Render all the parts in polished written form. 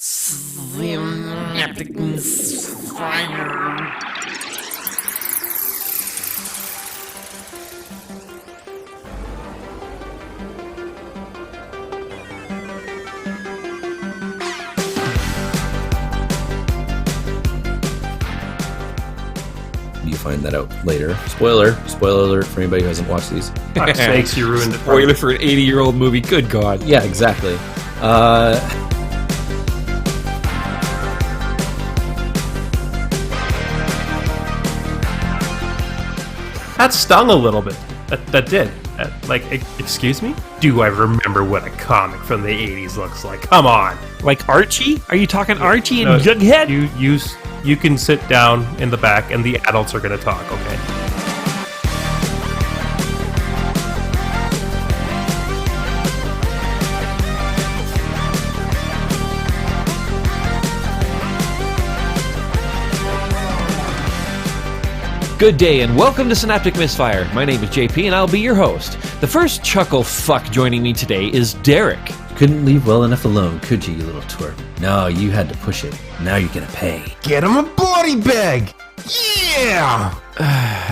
Synaptic Misfire. You find that out later. Spoiler alert for anybody who hasn't watched these. Fuck's sakes, you ruined it. Spoiler for an 80-year-old movie. Good God. Yeah, exactly. That stung a little bit. That did. Excuse me? Do I remember what a comic from the 80s looks like? Come on. Like Archie? Are you talking Archie and No, Jughead? You can sit down in the back and the adults are going to talk, okay? Good day and welcome to Synaptic Misfire. My name is JP and I'll be your host. The first chuckle fuck joining me today is Derek. Couldn't leave well enough alone, could you little twerp? No, you had to push it. Now you're gonna pay. Get him a body bag! Yeah!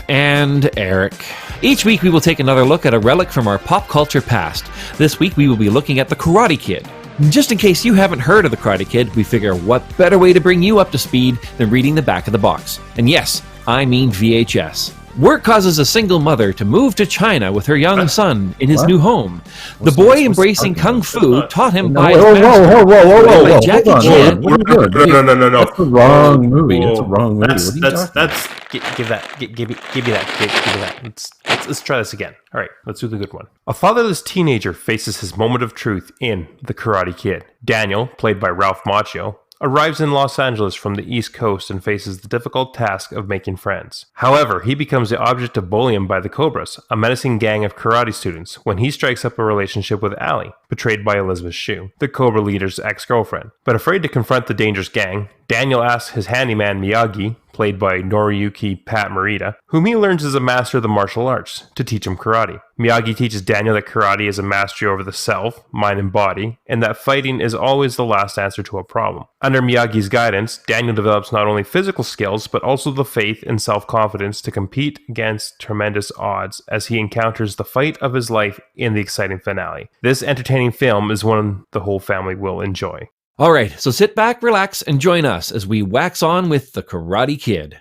And Eric. Each week we will take another look at a relic from our pop culture past. This week we will be looking at the Karate Kid. Just in case you haven't heard of the Karate Kid, we figure what better way to bring you up to speed than reading the back of the box. And yes, I mean VHS. Work causes a single mother to move to China with her young son in his new home. The boy embracing kung fu taught him by his master. Whoa, Jackie hold on, Chan. hold on. No. That's the wrong movie. It's a wrong movie. That's, What are you that's, talking that's, give me that. Let's try this again. All right, let's do the good one. A fatherless teenager faces his moment of truth in The Karate Kid. Daniel, played by Ralph Macchio, arrives in Los Angeles from the East Coast and faces the difficult task of making friends. However, he becomes the object of bullying by the Cobras, a menacing gang of karate students, when he strikes up a relationship with Allie, portrayed by Elizabeth Shue, the Cobra leader's ex-girlfriend. But afraid to confront the dangerous gang, Daniel asks his handyman Miyagi, played by Noriyuki Pat Morita, whom he learns is a master of the martial arts, to teach him karate. Miyagi teaches Daniel that karate is a mastery over the self, mind, and body, and that fighting is always the last answer to a problem. Under Miyagi's guidance, Daniel develops not only physical skills, but also the faith and self-confidence to compete against tremendous odds as he encounters the fight of his life in the exciting finale. This entertaining film is one the whole family will enjoy. All right, so sit back, relax, and join us as we wax on with the Karate Kid.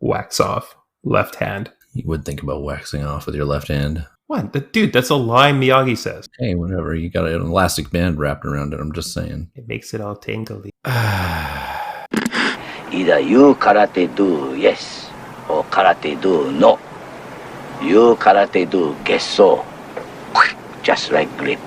Wax off. Left hand. You would think about waxing off with your left hand. What? Dude, that's a line Miyagi says. Hey, whatever. You got an elastic band wrapped around it. I'm just saying. It makes it all tingly. Either you karate do yes or karate do no. You karate do gesso. Just like grip.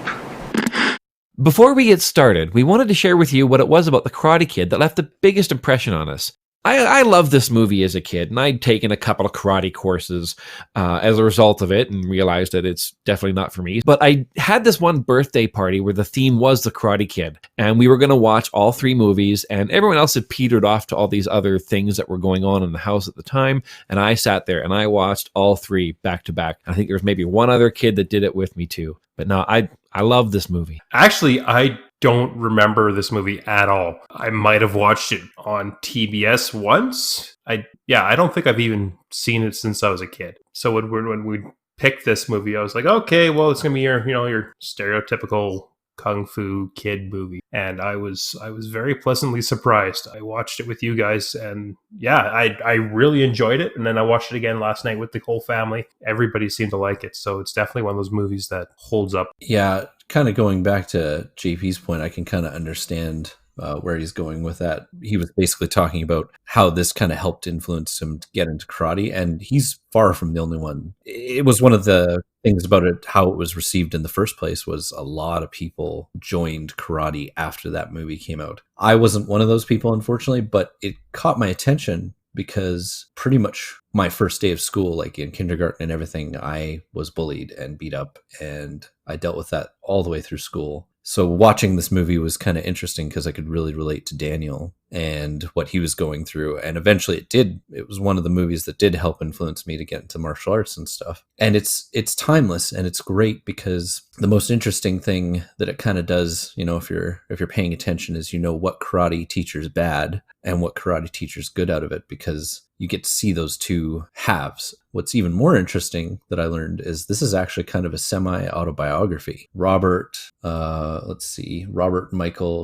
Before we get started, we wanted to share with you what it was about the Karate Kid that left the biggest impression on us. I loved this movie as a kid, and I'd taken a couple of karate courses as a result of it and realized that it's definitely not for me. But I had this one birthday party where the theme was the Karate Kid, and we were going to watch all three movies, and everyone else had petered off to all these other things that were going on in the house at the time, and I sat there and I watched all three back to back. I think there was maybe one other kid that did it with me too. But no, I love this movie. Actually, I don't remember this movie at all. I might have watched it on TBS once. I don't think I've even seen it since I was a kid. So when we picked this movie, I was like, okay, well, it's gonna be your stereotypical kung fu kid movie, and I was very pleasantly surprised. I watched it with you guys, and I really enjoyed it. And then I watched it again last night with the whole family. Everybody seemed to like it, so it's definitely one of those movies that holds up. Yeah, kind of going back to JP's point, I can kind of understand where he's going with that. He was basically talking about how this kind of helped influence him to get into karate, and he's far from the only one. It was one of the things about it, how it was received in the first place, was a lot of people joined karate after that movie came out. I wasn't one of those people, unfortunately, but it caught my attention because pretty much my first day of school, like in kindergarten and everything, I was bullied and beat up, and I dealt with that all the way through school. So watching this movie was kind of interesting because I could really relate to Daniel and what he was going through. And eventually it was one of the movies that did help influence me to get into martial arts and stuff. And it's timeless and it's great because the most interesting thing that it kind of does, if you're paying attention, is what karate teacher's bad and what karate teacher's good out of it, because you get to see those two halves. What's even more interesting that I learned is this is actually kind of a semi-autobiography. Robert Michael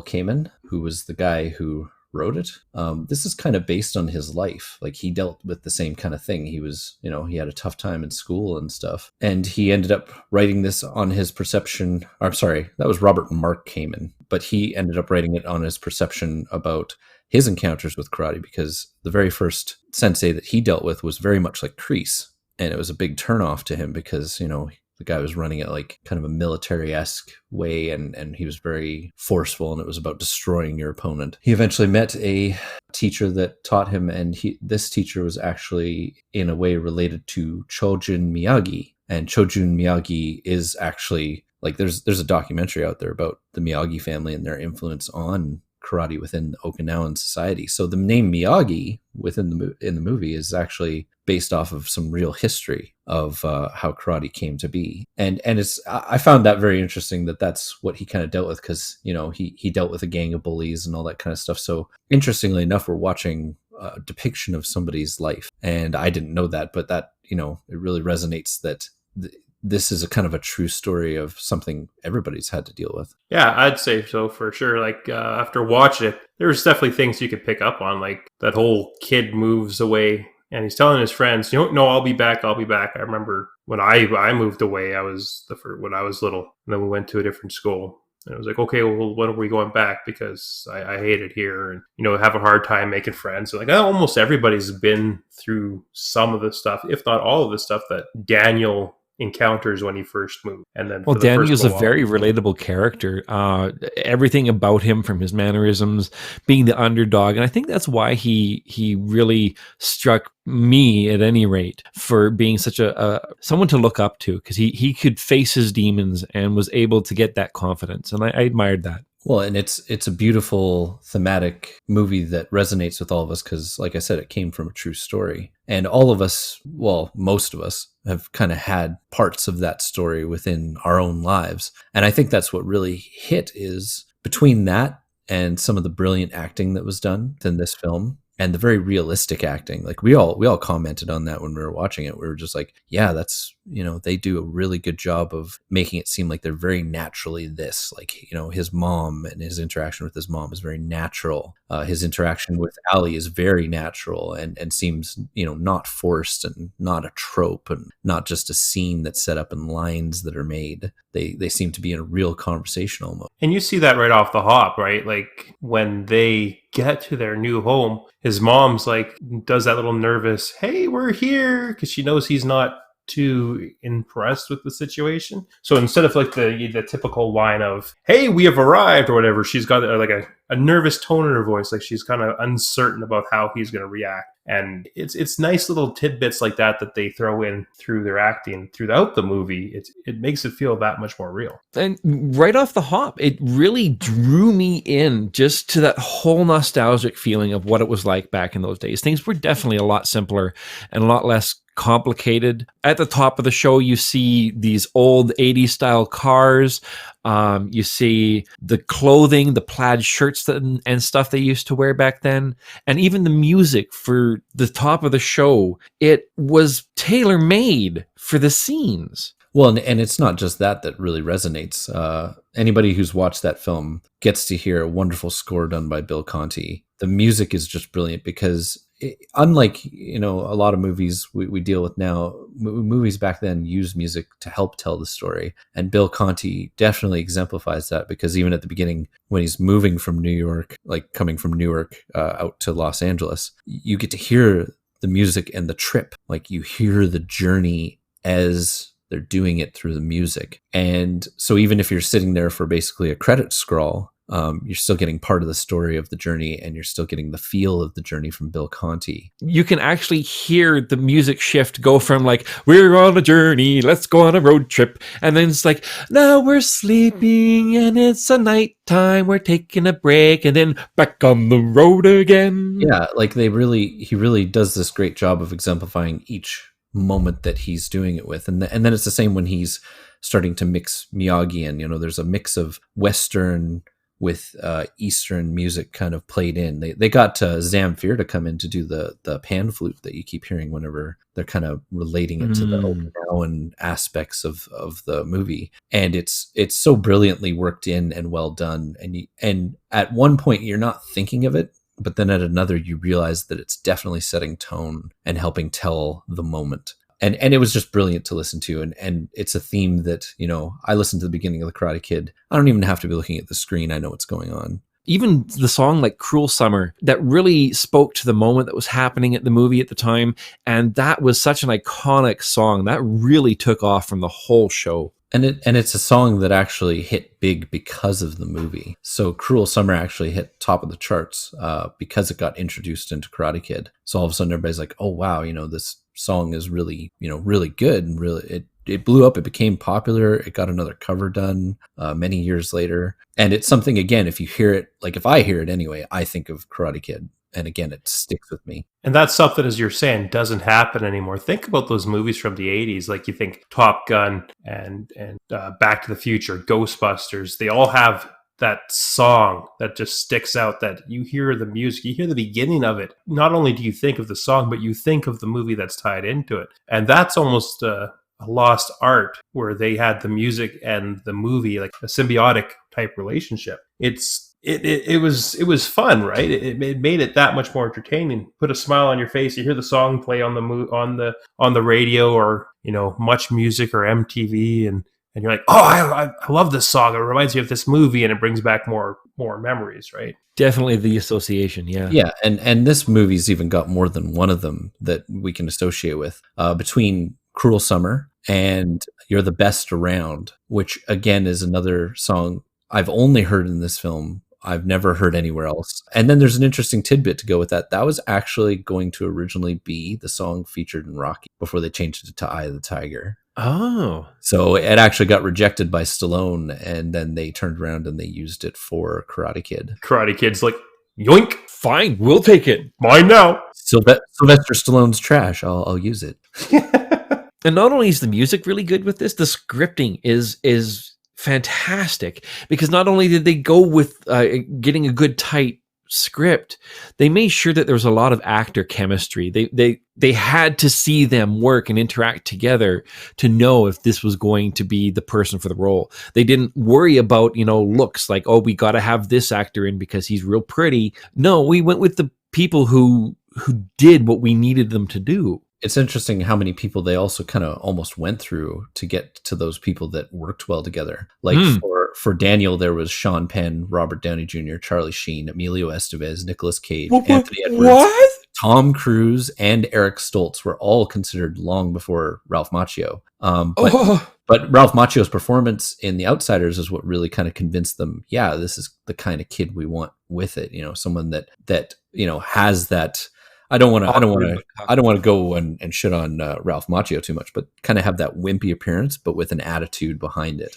Kamen, who was the guy who wrote it. This is kind of based on his life. Like, he dealt with the same kind of thing. He was, he had a tough time in school and stuff. And he ended up writing this on his perception. I'm sorry, that was Robert Mark Kamen. But he ended up writing it on his perception about his encounters with karate, because the very first sensei that he dealt with was very much like Kreese. And it was a big turnoff to him because, the guy was running it like kind of a military-esque way, and he was very forceful, and it was about destroying your opponent. He eventually met a teacher that taught him, and this teacher was actually in a way related to Chojun Miyagi. And Chojun Miyagi is actually, like, there's a documentary out there about the Miyagi family and their influence on karate within Okinawan society. So the name Miyagi in the movie is actually based off of some real history of how karate came to be. And I found that very interesting that that's what he kind of dealt with, because, he dealt with a gang of bullies and all that kind of stuff. So interestingly enough, we're watching a depiction of somebody's life. And I didn't know that, but that, it really resonates that this is a kind of a true story of something everybody's had to deal with. Yeah, I'd say so for sure. Like, after watching it, there's definitely things you could pick up on. Like, that whole kid moves away and he's telling his friends, no, I'll be back. I remember when I moved away, when I was little, and then we went to a different school. And it was like, okay, well, when are we going back? Because I hate it here, and, have a hard time making friends. So, like, almost everybody's been through some of the stuff, if not all of the stuff that Daniel encounters when he first moved. And then, Daniel's a very relatable character. Everything about him, from his mannerisms, being the underdog, and I think that's why he really struck me, at any rate, for being such a someone to look up to, because he could face his demons and was able to get that confidence, and I admired that. Well, and it's a beautiful thematic movie that resonates with all of us because, like I said, it came from a true story. And all of us, well, most of us, have kind of had parts of that story within our own lives. And I think that's what really hit, is between that and some of the brilliant acting that was done in this film, and the very realistic acting. Like, we all commented on that when we were watching it. We were just like, yeah, that's, they do a really good job of making it seem like they're very naturally this. Like, his mom and his interaction with his mom is very natural. His interaction with Ali is very natural and seems, not forced and not a trope and not just a scene that's set up in lines that are made. They seem to be in a real conversation almost. And you see that right off the hop, right? Like, when they get to their new home, his mom's like, does that little nervous, hey, we're here, because she knows he's not too impressed with the situation. So instead of like the typical line of, hey, we have arrived, or whatever, she's got like a nervous tone in her voice. Like, she's kind of uncertain about how he's going to react. And it's nice little tidbits like that they throw in through their acting throughout the movie. It makes it feel that much more real. And right off the hop, it really drew me in just to that whole nostalgic feeling of what it was like back in those days. Things were definitely a lot simpler and a lot less complicated. At the top of the show, you see these old 80s style cars. You see the clothing, the plaid shirts and stuff they used to wear back then. And even the music for the top of the show, it was tailor-made for the scenes. Well, and it's not just that really resonates. Anybody who's watched that film gets to hear a wonderful score done by Bill Conti. The music is just brilliant because unlike, a lot of movies we deal with now, movies back then used music to help tell the story. And Bill Conti definitely exemplifies that, because even at the beginning, when he's moving from New York, like coming from Newark out to Los Angeles, you get to hear the music and the trip. Like, you hear the journey as they're doing it through the music. And so even if you're sitting there for basically a credit scroll, you're still getting part of the story of the journey, and you're still getting the feel of the journey from Bill Conti. You can actually hear the music shift go from like, we're on a journey, let's go on a road trip. And then it's like, now we're sleeping and it's a nighttime, we're taking a break, and then back on the road again. Yeah, like he really does this great job of exemplifying each moment that he's doing it with. And then it's the same when he's starting to mix Miyagi in. There's a mix of Western with Eastern music kind of played in. They got Zamfir to come in to do the pan flute that you keep hearing whenever they're kind of relating it to the Okinawan aspects of the movie. And it's so brilliantly worked in and well done. And at one point you're not thinking of it, but then at another you realize that it's definitely setting tone and helping tell the moment. And it was just brilliant to listen to. And it's a theme that, I listened to the beginning of The Karate Kid. I don't even have to be looking at the screen. I know what's going on. Even the song like Cruel Summer, that really spoke to the moment that was happening at the movie at the time. And that was such an iconic song. That really took off from the whole show. And it's a song that actually hit big because of the movie. So Cruel Summer actually hit top of the charts because it got introduced into Karate Kid. So all of a sudden everybody's like, oh, wow, this song is really, really good. And really, it blew up. It became popular. It got another cover done many years later. And it's something, again, if you hear it, like if I hear it anyway, I think of Karate Kid. And again, it sticks with me. And that's something, as you're saying, doesn't happen anymore. Think about those movies from the 80s. Like you think Top Gun and Back to the Future, Ghostbusters. They all have that song that just sticks out, that you hear the music, you hear the beginning of it. Not only do you think of the song, but you think of the movie that's tied into it. And that's almost a lost art, where they had the music and the movie like a symbiotic type relationship. It was fun, right? It made it that much more entertaining. Put a smile on your face. You hear the song play on the radio, or Much Music or MTV, and you're like, oh, I love this song. It reminds me of this movie, and it brings back more memories, right? Definitely the association, yeah. Yeah, and this movie's even got more than one of them that we can associate with. Between Cruel Summer and You're the Best Around, which again is another song I've only heard in this film. I've never heard anywhere else. And then there's an interesting tidbit to go with that. That was actually going to originally be the song featured in Rocky before they changed it to Eye of the Tiger. Oh. So it actually got rejected by Stallone, and then they turned around and they used it for Karate Kid. Karate Kid's like, yoink. Fine, we'll take it. Mine now. Sylvester Stallone's trash. I'll use it. And not only is the music really good with this, the scripting is fantastic, because not only did they go with getting a good tight script, they made sure that there was a lot of actor chemistry. They had to see them work and interact together to know if this was going to be the person for the role. They didn't worry about looks, like, oh, we got to have this actor in because he's real pretty. No, we went with the people who did what we needed them to do. It's interesting how many people they also kind of almost went through to get to those people that worked well together. Like for Daniel, there was Sean Penn, Robert Downey Jr., Charlie Sheen, Emilio Estevez, Nicolas Cage, Anthony Edwards, Tom Cruise, and Eric Stoltz were all considered long before Ralph Macchio. But Ralph Macchio's performance in The Outsiders is what really kind of convinced them, yeah, this is the kind of kid we want with it. Someone that has that. I don't want to go and shit on Ralph Macchio too much, but kind of have that wimpy appearance, but with an attitude behind it.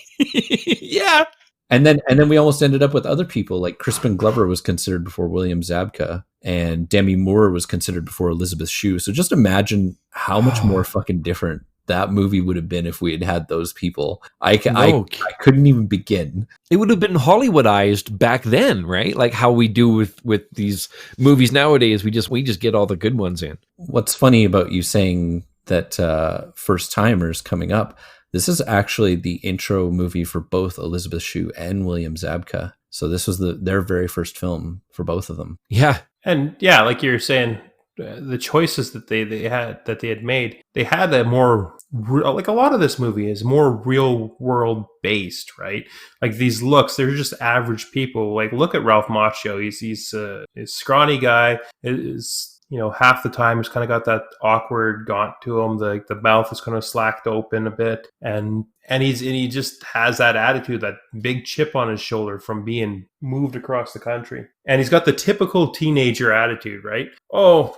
Yeah. And then we almost ended up with other people, like Crispin Glover was considered before William Zabka, and Demi Moore was considered before Elizabeth Shue. So just imagine how much more fucking different that movie would have been if we had had those people. I couldn't even begin. It would have been Hollywoodized back then, right? Like how we do with these movies nowadays. We just get all the good ones in. What's funny about you saying that first timers coming up, this is actually the intro movie for both Elizabeth Shue and William Zabka. So this was their very first film for both of them. Yeah. And yeah, like you're saying, the choices that they had made, they had a more, like a lot of this movie is more real world based, right? Like these looks, they're just average people. Like look at Ralph Macchio. He's a scrawny guy. His half the time he's kind of got that awkward gaunt to him. The mouth is kind of slacked open a bit, and he just has that attitude, that big chip on his shoulder from being moved across the country. And he's got the typical teenager attitude, right? Oh,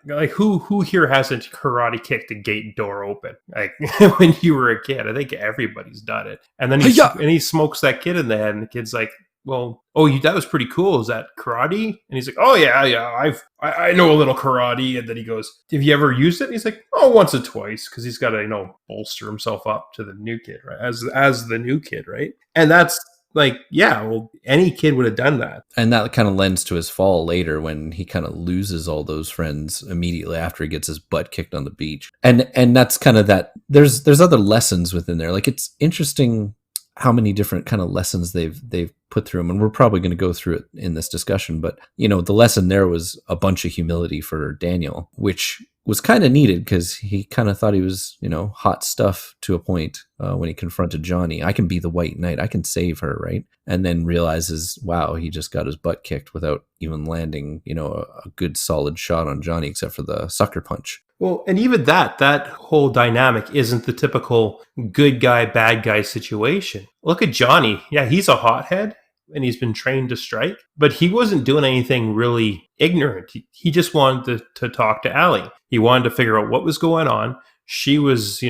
like who here hasn't karate kicked a gate door open? Like when you were a kid, I think everybody's done it. And then he smokes that kid in the head, and the kid's like, well, that was pretty cool. Is that karate? And he's like, oh yeah, I know a little karate. And then he goes, have you ever used it? And he's like, oh, once or twice, because he's got to bolster himself up to the new kid, right? As the new kid, right? And that's like, yeah, well, any kid would have done that. And that kind of lends to his fall later, when he kind of loses all those friends immediately after he gets his butt kicked on the beach. And that's kind of that. There's other lessons within there. Like, it's interesting how many different kind of lessons they've put through him, and we're probably going to go through it in this discussion. But the lesson there was a bunch of humility for Daniel, which was kind of needed, because he kind of thought he was hot stuff to a point when he confronted Johnny. I can be the White Knight, I can save her, right? And then realizes, wow, he just got his butt kicked without even landing a good solid shot on Johnny, except for the sucker punch. Well, and even that whole dynamic isn't the typical good guy, bad guy situation. Look at Johnny. Yeah, he's a hothead, and he's been trained to strike, but he wasn't doing anything really ignorant. He just wanted to talk to Allie. He wanted to figure out what was going on. She was,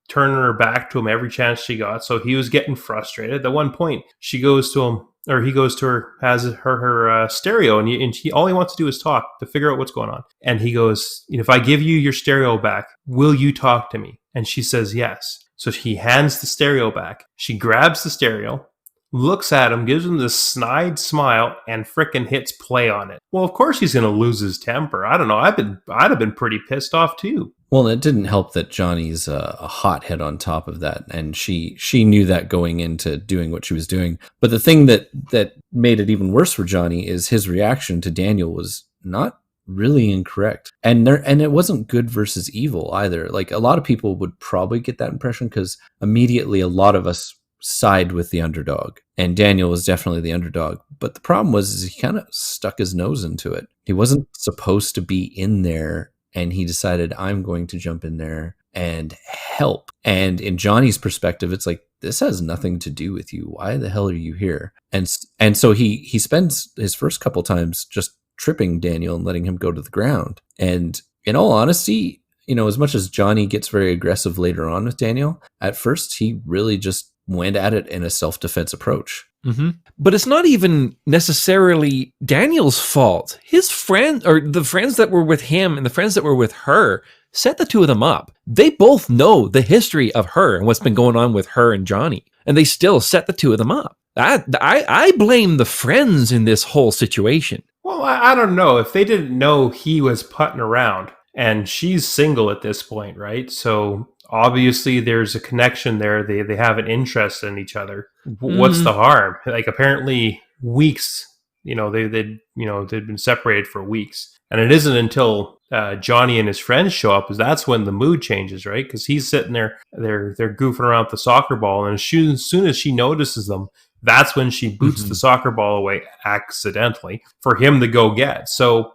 turning her back to him every chance she got, so he was getting frustrated. At one point, she goes to him, or he goes to her, has her stereo, and he all he wants to do is talk to figure out what's going on. And he goes, if I give you your stereo back, will you talk to me? And she says yes. So he hands the stereo back. She grabs the stereo, looks at him, gives him this snide smile, and frickin' hits play on it. Well, of course he's going to lose his temper. I don't know. I'd have been pretty pissed off too. Well, it didn't help that Johnny's a hothead on top of that, and she knew that going into doing what she was doing. But the thing that made it even worse for Johnny is his reaction to Daniel was not really incorrect, and it wasn't good versus evil either. Like, a lot of people would probably get that impression, because immediately a lot of us side with the underdog, and Daniel was definitely the underdog. But the problem was he kind of stuck his nose into it. He wasn't supposed to be in there, and he decided, I'm going to jump in there and help. And in Johnny's perspective, it's like, this has nothing to do with you. Why the hell are you here? And so he spends his first couple times just tripping Daniel and letting him go to the ground. And in all honesty, as much as Johnny gets very aggressive later on with Daniel, at first he really just went at it in a self-defense approach. Mm-hmm. But it's not even necessarily Daniel's fault. His friend, or the friends that were with him and the friends that were with her, set the two of them up. They both know the history of her and what's been going on with her and Johnny, and they still set the two of them up. I blame the friends in this whole situation. Well, I don't know. If they didn't know he was putting around, and she's single at this point, right? So obviously there's a connection there. They have an interest in each other. What's the harm? Like, apparently weeks, they'd been separated for weeks. And it isn't until Johnny and his friends show up, that's when the mood changes, right? Because he's sitting there, they're goofing around with the soccer ball, and as soon as she notices them, that's when she boots the soccer ball away accidentally for him to go get. So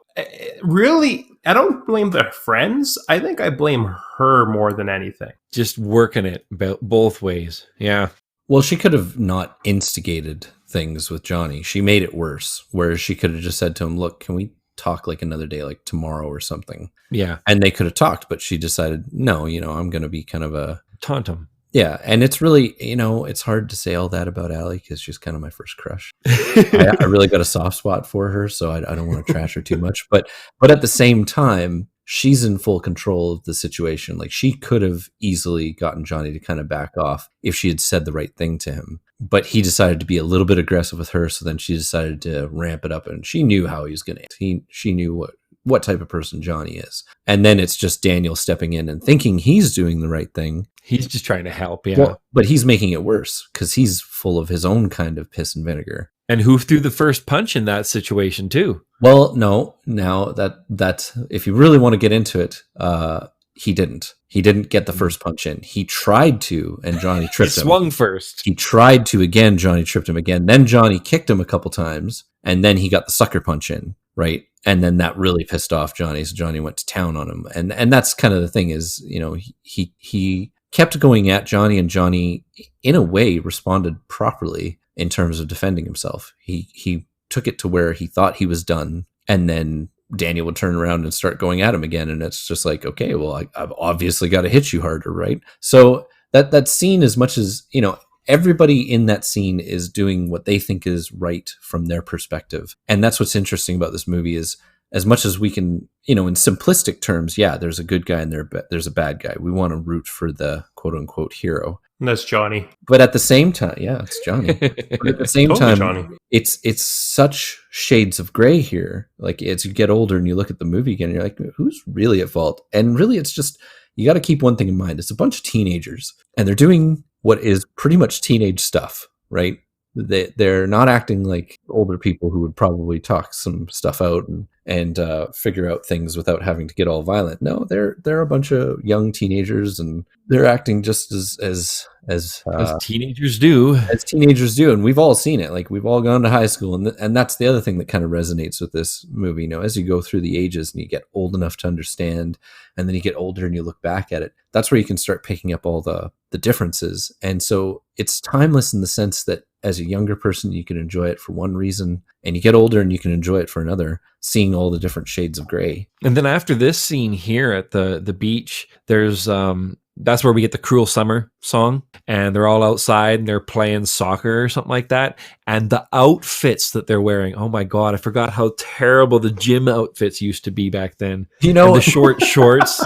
really, I don't blame the friends. I think I blame her more than anything. Just working it both ways. Yeah. Well, she could have not instigated things with Johnny. She made it worse, whereas she could have just said to him, look, can we talk like another day, like tomorrow or something? Yeah. And they could have talked, but she decided, no, I'm going to be kind of a... taunt him. Yeah, and it's really, it's hard to say all that about Allie, because she's kind of my first crush. I really got a soft spot for her, so I don't want to trash her too much. But at the same time, she's in full control of the situation. Like, she could have easily gotten Johnny to kind of back off if she had said the right thing to him. But he decided to be a little bit aggressive with her, so then she decided to ramp it up, and she knew how he was going to. She knew what type of person Johnny is. And then it's just Daniel stepping in and thinking he's doing the right thing. He's just trying to help, yeah. Well, but he's making it worse, because he's full of his own kind of piss and vinegar. And who threw the first punch in that situation too? Well, no. Now that if you really want to get into it, he didn't. He didn't get the first punch in. He tried to, and Johnny tripped him. He swung first. He tried to again. Johnny tripped him again. Then Johnny kicked him a couple times, and then he got the sucker punch in, right? And then that really pissed off Johnny, so Johnny went to town on him. And that's kind of the thing is, he kept going at Johnny, and Johnny, in a way, responded properly in terms of defending himself. He took it to where he thought he was done, and then Daniel would turn around and start going at him again, and it's just like, okay, well, I've obviously got to hit you harder, right? So that scene, as much as, everybody in that scene is doing what they think is right from their perspective. And that's what's interesting about this movie is, as much as we can, in simplistic terms, yeah, there's a good guy and there's a bad guy. We want to root for the quote unquote hero. And that's Johnny. But at the same time, yeah, it's Johnny. But at the same Totally time, Johnny. it's such shades of gray here. Like, as you get older and you look at the movie again, you're like, who's really at fault? And really, it's just, you got to keep one thing in mind. It's a bunch of teenagers, and they're doing what is pretty much teenage stuff, right? They're not acting like older people who would probably talk some stuff out and figure out things without having to get all violent. No, they're a bunch of young teenagers, and they're acting just as teenagers do. As teenagers do, and we've all seen it. Like, we've all gone to high school, and that's the other thing that kind of resonates with this movie. As you go through the ages and you get old enough to understand, and then you get older and you look back at it, that's where you can start picking up all the differences. And so it's timeless in the sense that as a younger person, you can enjoy it for one reason, and you get older and you can enjoy it for another, seeing all the different shades of gray. And then after this scene here at the beach, there's that's where we get the Cruel Summer song, and they're all outside and they're playing soccer or something like that. And the outfits that they're wearing, oh my God, I forgot how terrible the gym outfits used to be back then. And the short shorts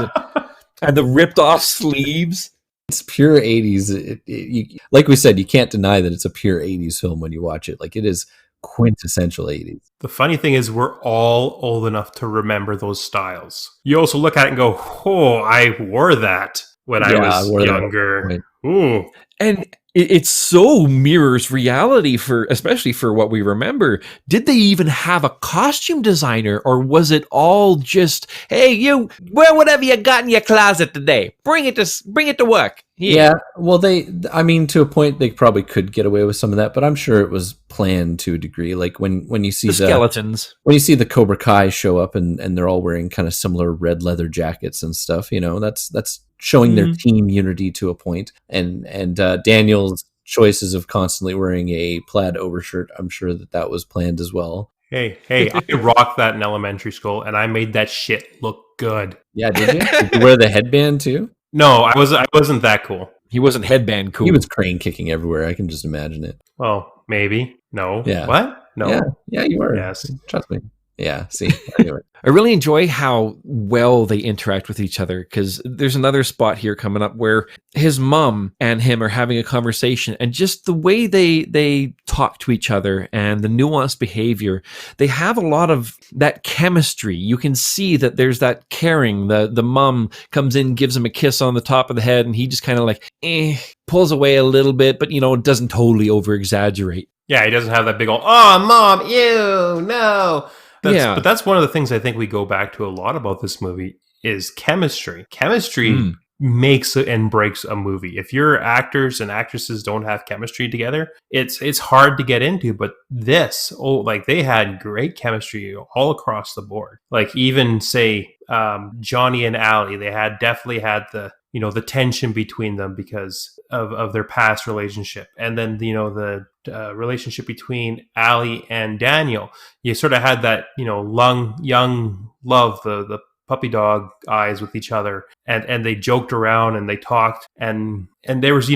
and the ripped off sleeves. It's pure 80s. Like we said, you can't deny that it's a pure 80s film when you watch it. Like, it is quintessential 80s. The funny thing is, we're all old enough to remember those styles. You also look at it and go, oh, I wore that when I was younger. Right. Ooh. And it so mirrors reality, especially for what we remember. Did they even have a costume designer, or was it all just, hey, you wear whatever you got in your closet today, bring it to work? Yeah, well, to a point, they probably could get away with some of that, but I'm sure it was planned to a degree. Like, when you see the skeletons, when you see the Cobra Kai show up and they're all wearing kind of similar red leather jackets and stuff, that's showing their team unity to a point. And Daniel's choices of constantly wearing a plaid overshirt, I'm sure that was planned as well. Hey, I rocked that in elementary school, and I made that shit look good. Yeah, did you? Did you wear the headband too? No, I wasn't that cool. He wasn't headband cool. He was crane kicking everywhere. I can just imagine it. Well, maybe. No. Yeah. What? No. Yeah, you were. Yes. Trust me. Yeah, see. Anyway. I really enjoy how well they interact with each other, because there's another spot here coming up where his mom and him are having a conversation, and just the way they talk to each other and the nuanced behavior, they have a lot of that chemistry. You can see that there's that caring. The mom comes in, gives him a kiss on the top of the head, and he just kind of like, pulls away a little bit, but doesn't totally over exaggerate. Yeah, he doesn't have that big old, oh, mom, ew, no. But that's one of the things I think we go back to a lot about this movie is chemistry. Chemistry makes and breaks a movie. If your actors and actresses don't have chemistry together, it's hard to get into. But they had great chemistry all across the board. Like, even say Johnny and Allie, they definitely had the tension between them because of their past relationship. And then, the relationship between Allie and Daniel, you sort of had that, young love, the puppy dog eyes with each other. And they joked around and they talked and there was,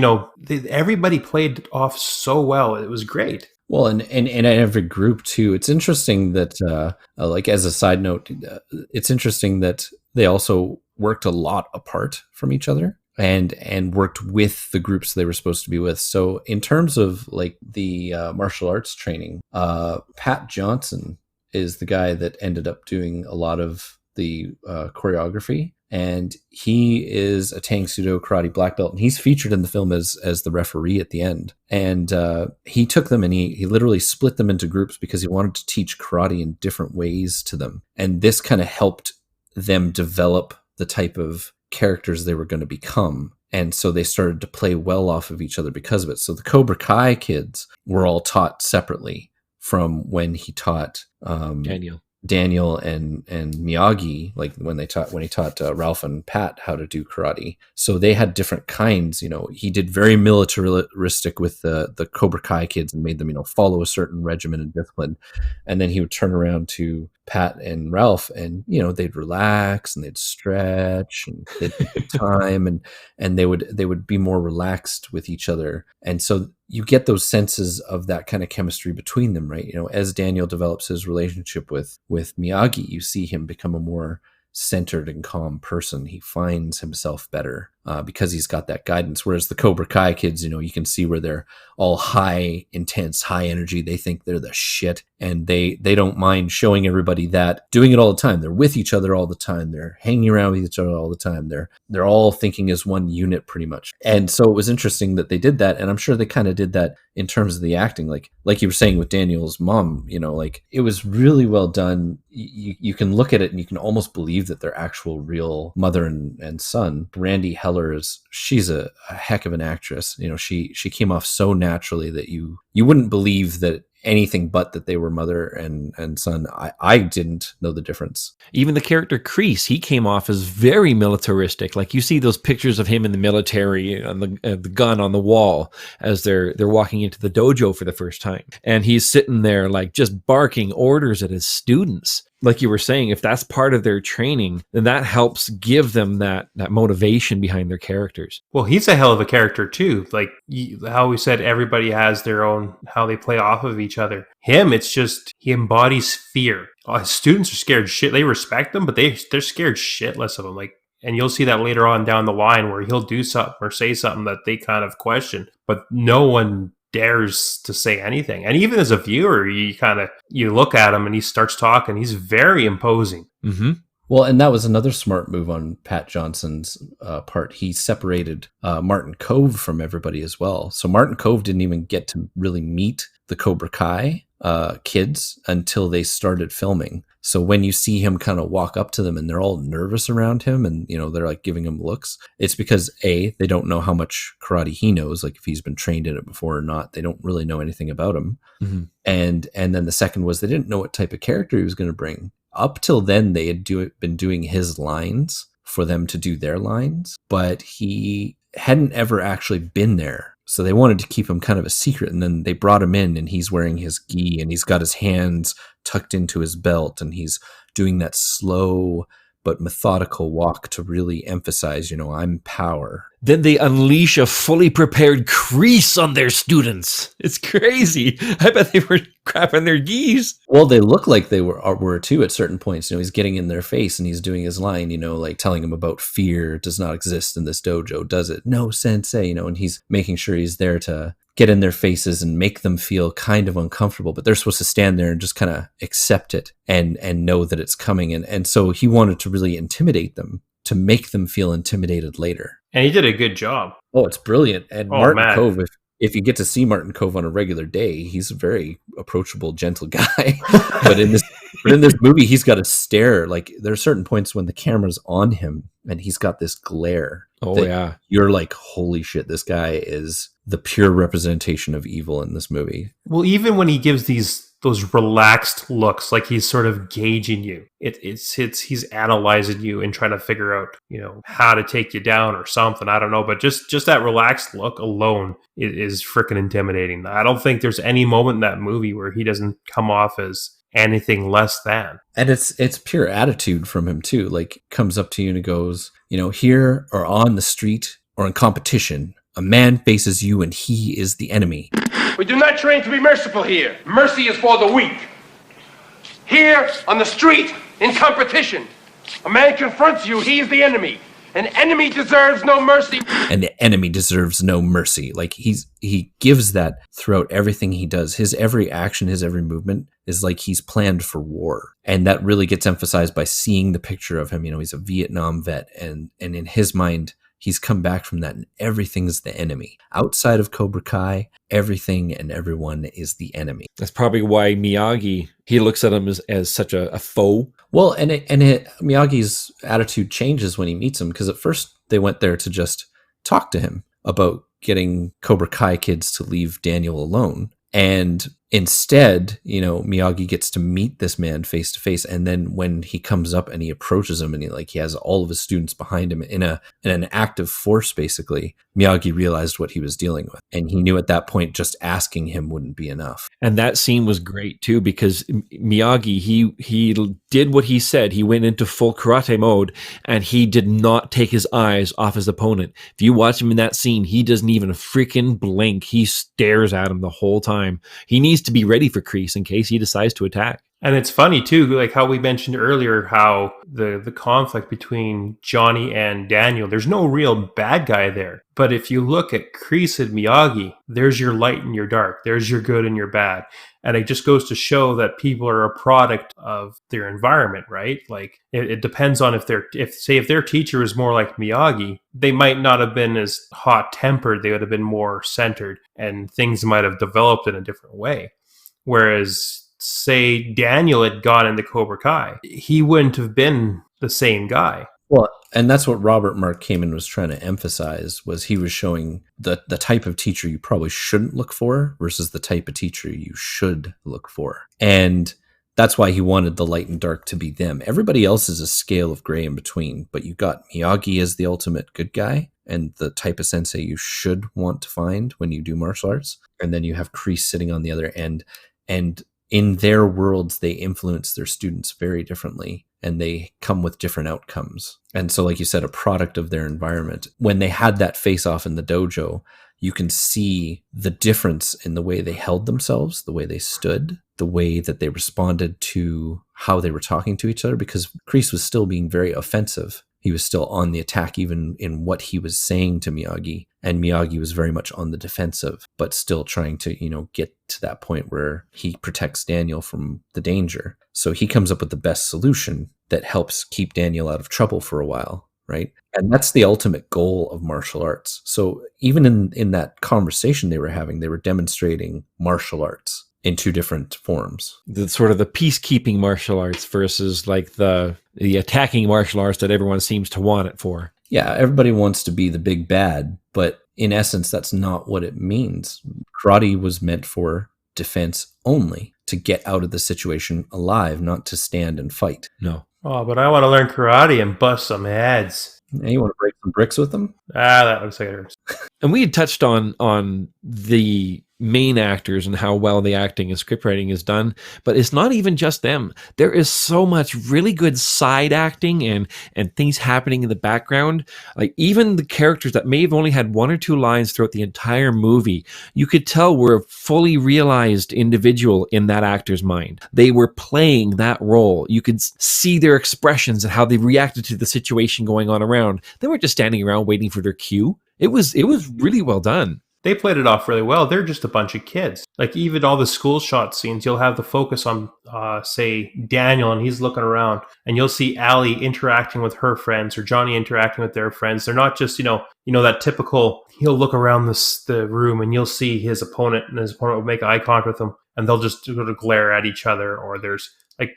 everybody played off so well. It was great. Well, and every group too. It's interesting that, like, as a side note, it's interesting that they also worked a lot apart from each other and worked with the groups they were supposed to be with. So in terms of like the martial arts training, Pat Johnson is the guy that ended up doing a lot of the choreography, and he is a Tang Sudo karate black belt, and he's featured in the film as the referee at the end. And he took them and he literally split them into groups because he wanted to teach karate in different ways to them, and this kind of helped them develop the type of characters they were going to become. And so they started to play well off of each other because of it. So the Cobra Kai kids were all taught separately from when he taught Daniel and Miyagi, like when he taught Ralph and Pat how to do karate. So they had different kinds. He did very militaristic with the Cobra Kai kids and made them follow a certain regimen and discipline, and then he would turn around to Pat and Ralph, and they'd relax and they'd stretch and they'd take time, and they would be more relaxed with each other. And so you get those senses of that kind of chemistry between them, right? As Daniel develops his relationship with Miyagi, you see him become a more centered and calm person. He finds himself better because he's got that guidance. Whereas the Cobra Kai kids, you can see where they're all high, intense, high energy. They think they're the shit, and they don't mind showing everybody that, doing it all the time. They're with each other all the time. They're hanging around with each other all the time. They're all thinking as one unit pretty much. And so it was interesting that they did that, and I'm sure they kind of did that in terms of the acting, like you were saying with Daniel's mom. Like, it was really well done. You can look at it and you can almost believe that they're actual real mother and son. Randy Heller she's a heck of an actress. She came off so naturally that you wouldn't believe that anything but that they were mother and son. I didn't know the difference. Even the character Kreese, he came off as very militaristic. Like, you see those pictures of him in the military and the gun on the wall as they're walking into the dojo for the first time, and he's sitting there like just barking orders at his students. Like you were saying, if that's part of their training, then that helps give them that motivation behind their characters. Well, he's a hell of a character too. Like how we said, everybody has their own, how they play off of each other. Him, it's just, he embodies fear. His students are scared shit. They respect him, but they're scared shitless of him. Like, and you'll see that later on down the line where he'll do something or say something that they kind of question, but no one dares to say anything. And even as a viewer, you look at him and he starts talking. He's very imposing. Mm-hmm. Well, and that was another smart move on Pat Johnson's part. He separated Martin Kove from everybody as well. So Martin Kove didn't even get to really meet the Cobra Kai kids until they started filming. So when you see him kind of walk up to them and they're all nervous around him and, they're like giving him looks, it's because they don't know how much karate he knows, like if he's been trained in it before or not. They don't really know anything about him. Mm-hmm. And then the second was they didn't know what type of character he was going to bring. Up till then, they had been doing his lines for them to do their lines, but he hadn't ever actually been there. So they wanted to keep him kind of a secret. And then they brought him in and he's wearing his gi and he's got his hands tucked into his belt and he's doing that slow but methodical walk to really emphasize, I'm power. Then they unleash a fully prepared Kreese on their students. It's crazy. I bet they were crapping their geese. Well, they look like they were too at certain points. He's getting in their face and he's doing his line, like telling them about fear does not exist in this dojo, does it? No, sensei, and he's making sure he's there to get in their faces and make them feel kind of uncomfortable, but they're supposed to stand there and just kind of accept it and know that it's coming. And so he wanted to really intimidate them to make them feel intimidated later. And he did a good job. Oh, it's brilliant. And Martin Kove, if you get to see Martin Kove on a regular day, he's a very approachable, gentle guy. But in this movie, he's got to stare. Like, there are certain points when the camera's on him and he's got this glare. Oh, yeah. You're like, holy shit, this guy is the pure representation of evil in this movie. Well, even when he gives those relaxed looks, like he's sort of gauging you. He's analyzing you and trying to figure out, how to take you down or something. I don't know, but just that relaxed look alone is freaking intimidating. I don't think there's any moment in that movie where he doesn't come off as anything less than. And it's pure attitude from him too. Like, comes up to you and goes, here or on the street or in competition, a man faces you and he is the enemy. We do not train to be merciful here. Mercy is for the weak. Here, on the street, in competition, a man confronts you, he is the enemy. An enemy deserves no mercy. And the enemy deserves no mercy. Like, he gives that throughout everything he does. His every action, his every movement is like he's planned for war. And that really gets emphasized by seeing the picture of him. He's a Vietnam vet. And in his mind, he's come back from that and everything's the enemy. Outside of Cobra Kai, everything and everyone is the enemy. That's probably why Miyagi, he looks at him as such a foe. Well, and Miyagi's attitude changes when he meets him, because at first they went there to just talk to him about getting Cobra Kai kids to leave Daniel alone. And Instead, Miyagi gets to meet this man face to face, and then when he comes up and he approaches him, and he has all of his students behind him in an active force, basically, Miyagi realized what he was dealing with, and he knew at that point just asking him wouldn't be enough. And that scene was great too, because Miyagi, he did what he said. He went into full karate mode, and he did not take his eyes off his opponent. If you watch him in that scene, he doesn't even freaking blink. He stares at him the whole time. He needs to be ready for Kreese in case he decides to attack. And it's funny too, like how we mentioned earlier, how the conflict between Johnny and Daniel, there's no real bad guy there. But if you look at Kreese and Miyagi, there's your light and your dark. There's your good and your bad. And it just goes to show that people are a product of their environment, right? Like it depends on if their teacher is more like Miyagi, they might not have been as hot tempered. They would have been more centered, and things might have developed in a different way. Whereas, say Daniel had gone into Cobra Kai, he wouldn't have been the same guy. Well, and that's what Robert Mark Kamen was trying to emphasize, was he was showing the type of teacher you probably shouldn't look for versus the type of teacher you should look for. And that's why he wanted the light and dark to be them. Everybody else is a scale of gray in between, but you got Miyagi as the ultimate good guy and the type of sensei you should want to find when you do martial arts. And then you have Kreese sitting on the other end. And in their worlds, they influence their students very differently, and they come with different outcomes. And so, like you said, a product of their environment. When they had that face-off in the dojo, you can see the difference in the way they held themselves, the way they stood, the way that they responded to how they were talking to each other, because Kreese was still being very offensive. He was still on the attack, even in what he was saying to Miyagi. And Miyagi was very much on the defensive, but still trying to, get to that point where he protects Daniel from the danger. So he comes up with the best solution that helps keep Daniel out of trouble for a while, right? And that's the ultimate goal of martial arts. So even in that conversation they were having, they were demonstrating martial arts in two different forms. The sort of the peacekeeping martial arts versus like the attacking martial arts that everyone seems to want it for. Yeah, everybody wants to be the big bad, but in essence, that's not what it means. Karate was meant for defense only, to get out of the situation alive, not to stand and fight. No. Oh, but I want to learn karate and bust some heads. And you want to break some bricks with them? That looks like it hurts. And we had touched on the main actors and how well the acting and script writing is done, but it's not even just them. There is so much really good side acting and things happening in the background. Like even the characters that may have only had one or two lines throughout the entire movie, you could tell were a fully realized individual in that actor's mind. They were playing that role. You could see their expressions and how they reacted to the situation going on around. They weren't just standing around waiting for their cue. It was really well done. They played it off really well. They're just a bunch of kids. Like even all the school shot scenes, you'll have the focus on, say, Daniel, and he's looking around, and you'll see Allie interacting with her friends or Johnny interacting with their friends. They're not just, that typical, he'll look around the room and you'll see his opponent, and his opponent will make eye contact with him, and they'll just sort of glare at each other. Or there's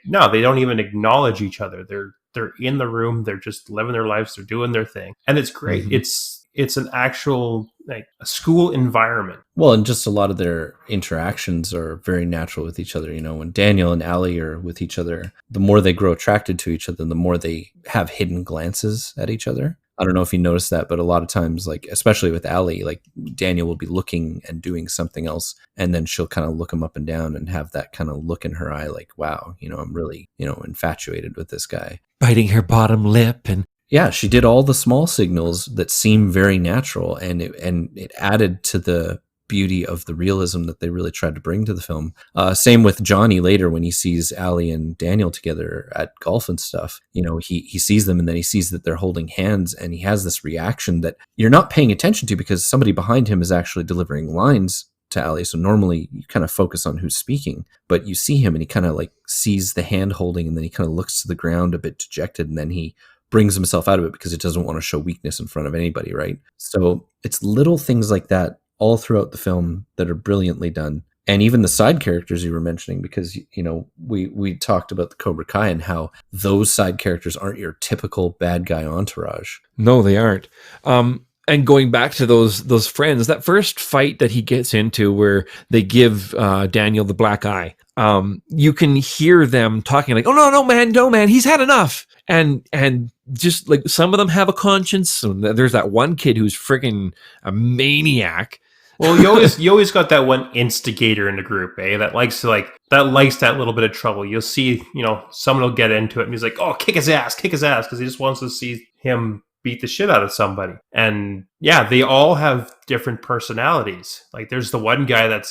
no, they don't even acknowledge each other. They're in the room. They're just living their lives. They're doing their thing. And it's great. Mm-hmm. It's an actual a school environment. Well, and just a lot of their interactions are very natural with each other. When Daniel and Allie are with each other, the more they grow attracted to each other, the more they have hidden glances at each other. I don't know if you noticed that, but a lot of times, especially with Allie, Daniel will be looking and doing something else, and then she'll kind of look him up and down and have that kind of look in her eye, like, wow, I'm really, infatuated with this guy. Biting her bottom lip and... Yeah, she did all the small signals that seem very natural, and it added to the beauty of the realism that they really tried to bring to the film. Same with Johnny later when he sees Allie and Daniel together at golf and stuff. He sees them, and then he sees that they're holding hands, and he has this reaction that you're not paying attention to because somebody behind him is actually delivering lines to Allie. So normally you kind of focus on who's speaking, but you see him and he kind of sees the hand holding, and then he kind of looks to the ground a bit dejected, and then he brings himself out of it because it doesn't want to show weakness in front of anybody, right? So it's little things like that all throughout the film that are brilliantly done. And even the side characters you were mentioning, because, we talked about the Cobra Kai and how those side characters aren't your typical bad guy entourage. No, they aren't. And going back to those friends, that first fight that he gets into where they give Daniel the black eye, you can hear them talking like, "Oh no, man, he's had enough." And just like some of them have a conscience. And there's that one kid who's freaking a maniac. Well, you always got that one instigator in the group, that likes that little bit of trouble. You'll see, someone will get into it and he's like, "Oh, kick his ass," because he just wants to see him beat the shit out of somebody. And yeah, they all have different personalities. Like there's the one guy that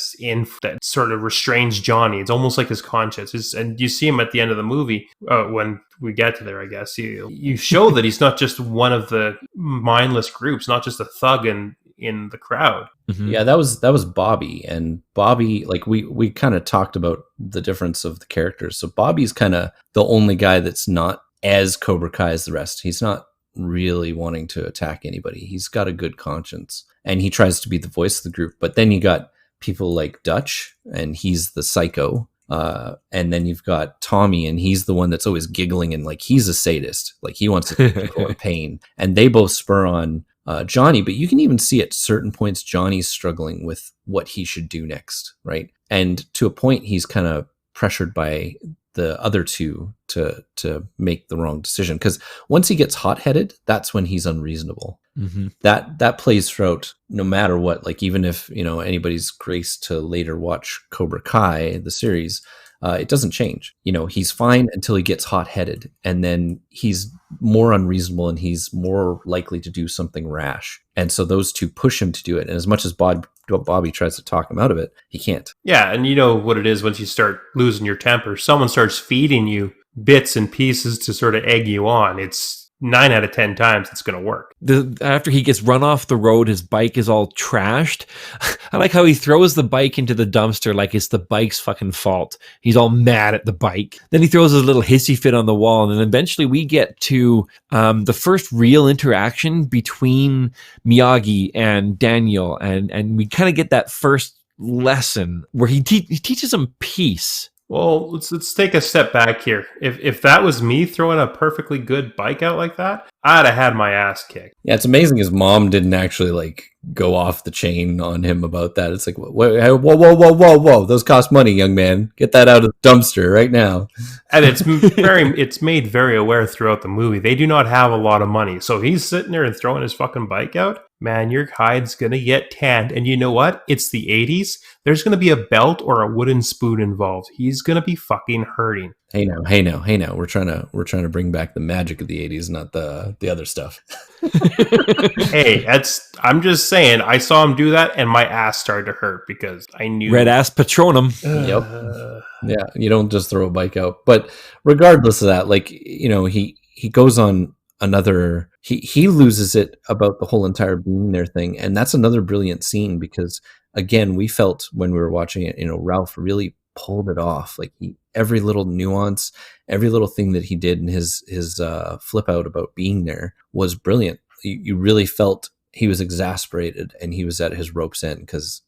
sort of restrains Johnny. It's almost like his conscience. And you see him at the end of the movie when we get to there, I guess. You show that he's not just one of the mindless groups, not just a thug in the crowd. Mm-hmm. Yeah, that was Bobby. And Bobby, like we kind of talked about the difference of the characters. So Bobby's kind of the only guy that's not as Cobra Kai as the rest. He's not really wanting to attack anybody. He's got a good conscience and he tries to be the voice of the group. But then you got people like Dutch and he's the psycho. And then you've got Tommy and he's the one that's always giggling and like he's a sadist. Like he wants to take people in pain. And they both spur on Johnny, but you can even see at certain points Johnny's struggling with what he should do next, right? And to a point he's kind of pressured by the other two to make the wrong decision, because once he gets hot-headed, that's when he's unreasonable. Mm-hmm. That plays throughout no matter what. Like even if anybody's graced to later watch Cobra Kai the series, it doesn't change. He's fine until he gets hot-headed, and then he's more unreasonable and he's more likely to do something rash. And so those two push him to do it. And as much as Bobby tries to talk him out of it, he can't. Yeah, and you know what it is once you start losing your temper. Someone starts feeding you bits and pieces to sort of egg you on. It's 9 out of 10 times it's going to work. After he gets run off the road, his bike is all trashed. I like how he throws the bike into the dumpster like it's the bike's fucking fault. He's all mad at the bike. Then he throws his little hissy fit on the wall, and then eventually we get to the first real interaction between Miyagi and Daniel, and we kind of get that first lesson where he teaches him peace. Well, let's take a step back here. If that was me throwing a perfectly good bike out like that, I'd have had my ass kicked. Yeah, it's amazing his mom didn't actually go off the chain on him about that. It's like, whoa, those cost money, young man. Get that out of the dumpster right now. And it's made very aware throughout the movie. They do not have a lot of money. So he's sitting there and throwing his fucking bike out. Man, your hide's going to get tanned. And you know what? It's the 80s. There's going to be a belt or a wooden spoon involved. He's going to be fucking hurting. Hey now. We're trying to bring back the magic of the 80s, not the other stuff. Hey, I'm just saying, I saw him do that and my ass started to hurt because I knew. Red ass Patronum. Yep. Yeah, you don't just throw a bike out. But regardless of that, he goes on another, he loses it about the whole entire being there thing. And that's another brilliant scene because, again, we felt when we were watching it, Ralph really pulled it off. Like every little nuance, every little thing that he did in his flip out about being there was brilliant. You really felt he was exasperated and he was at his rope's end because,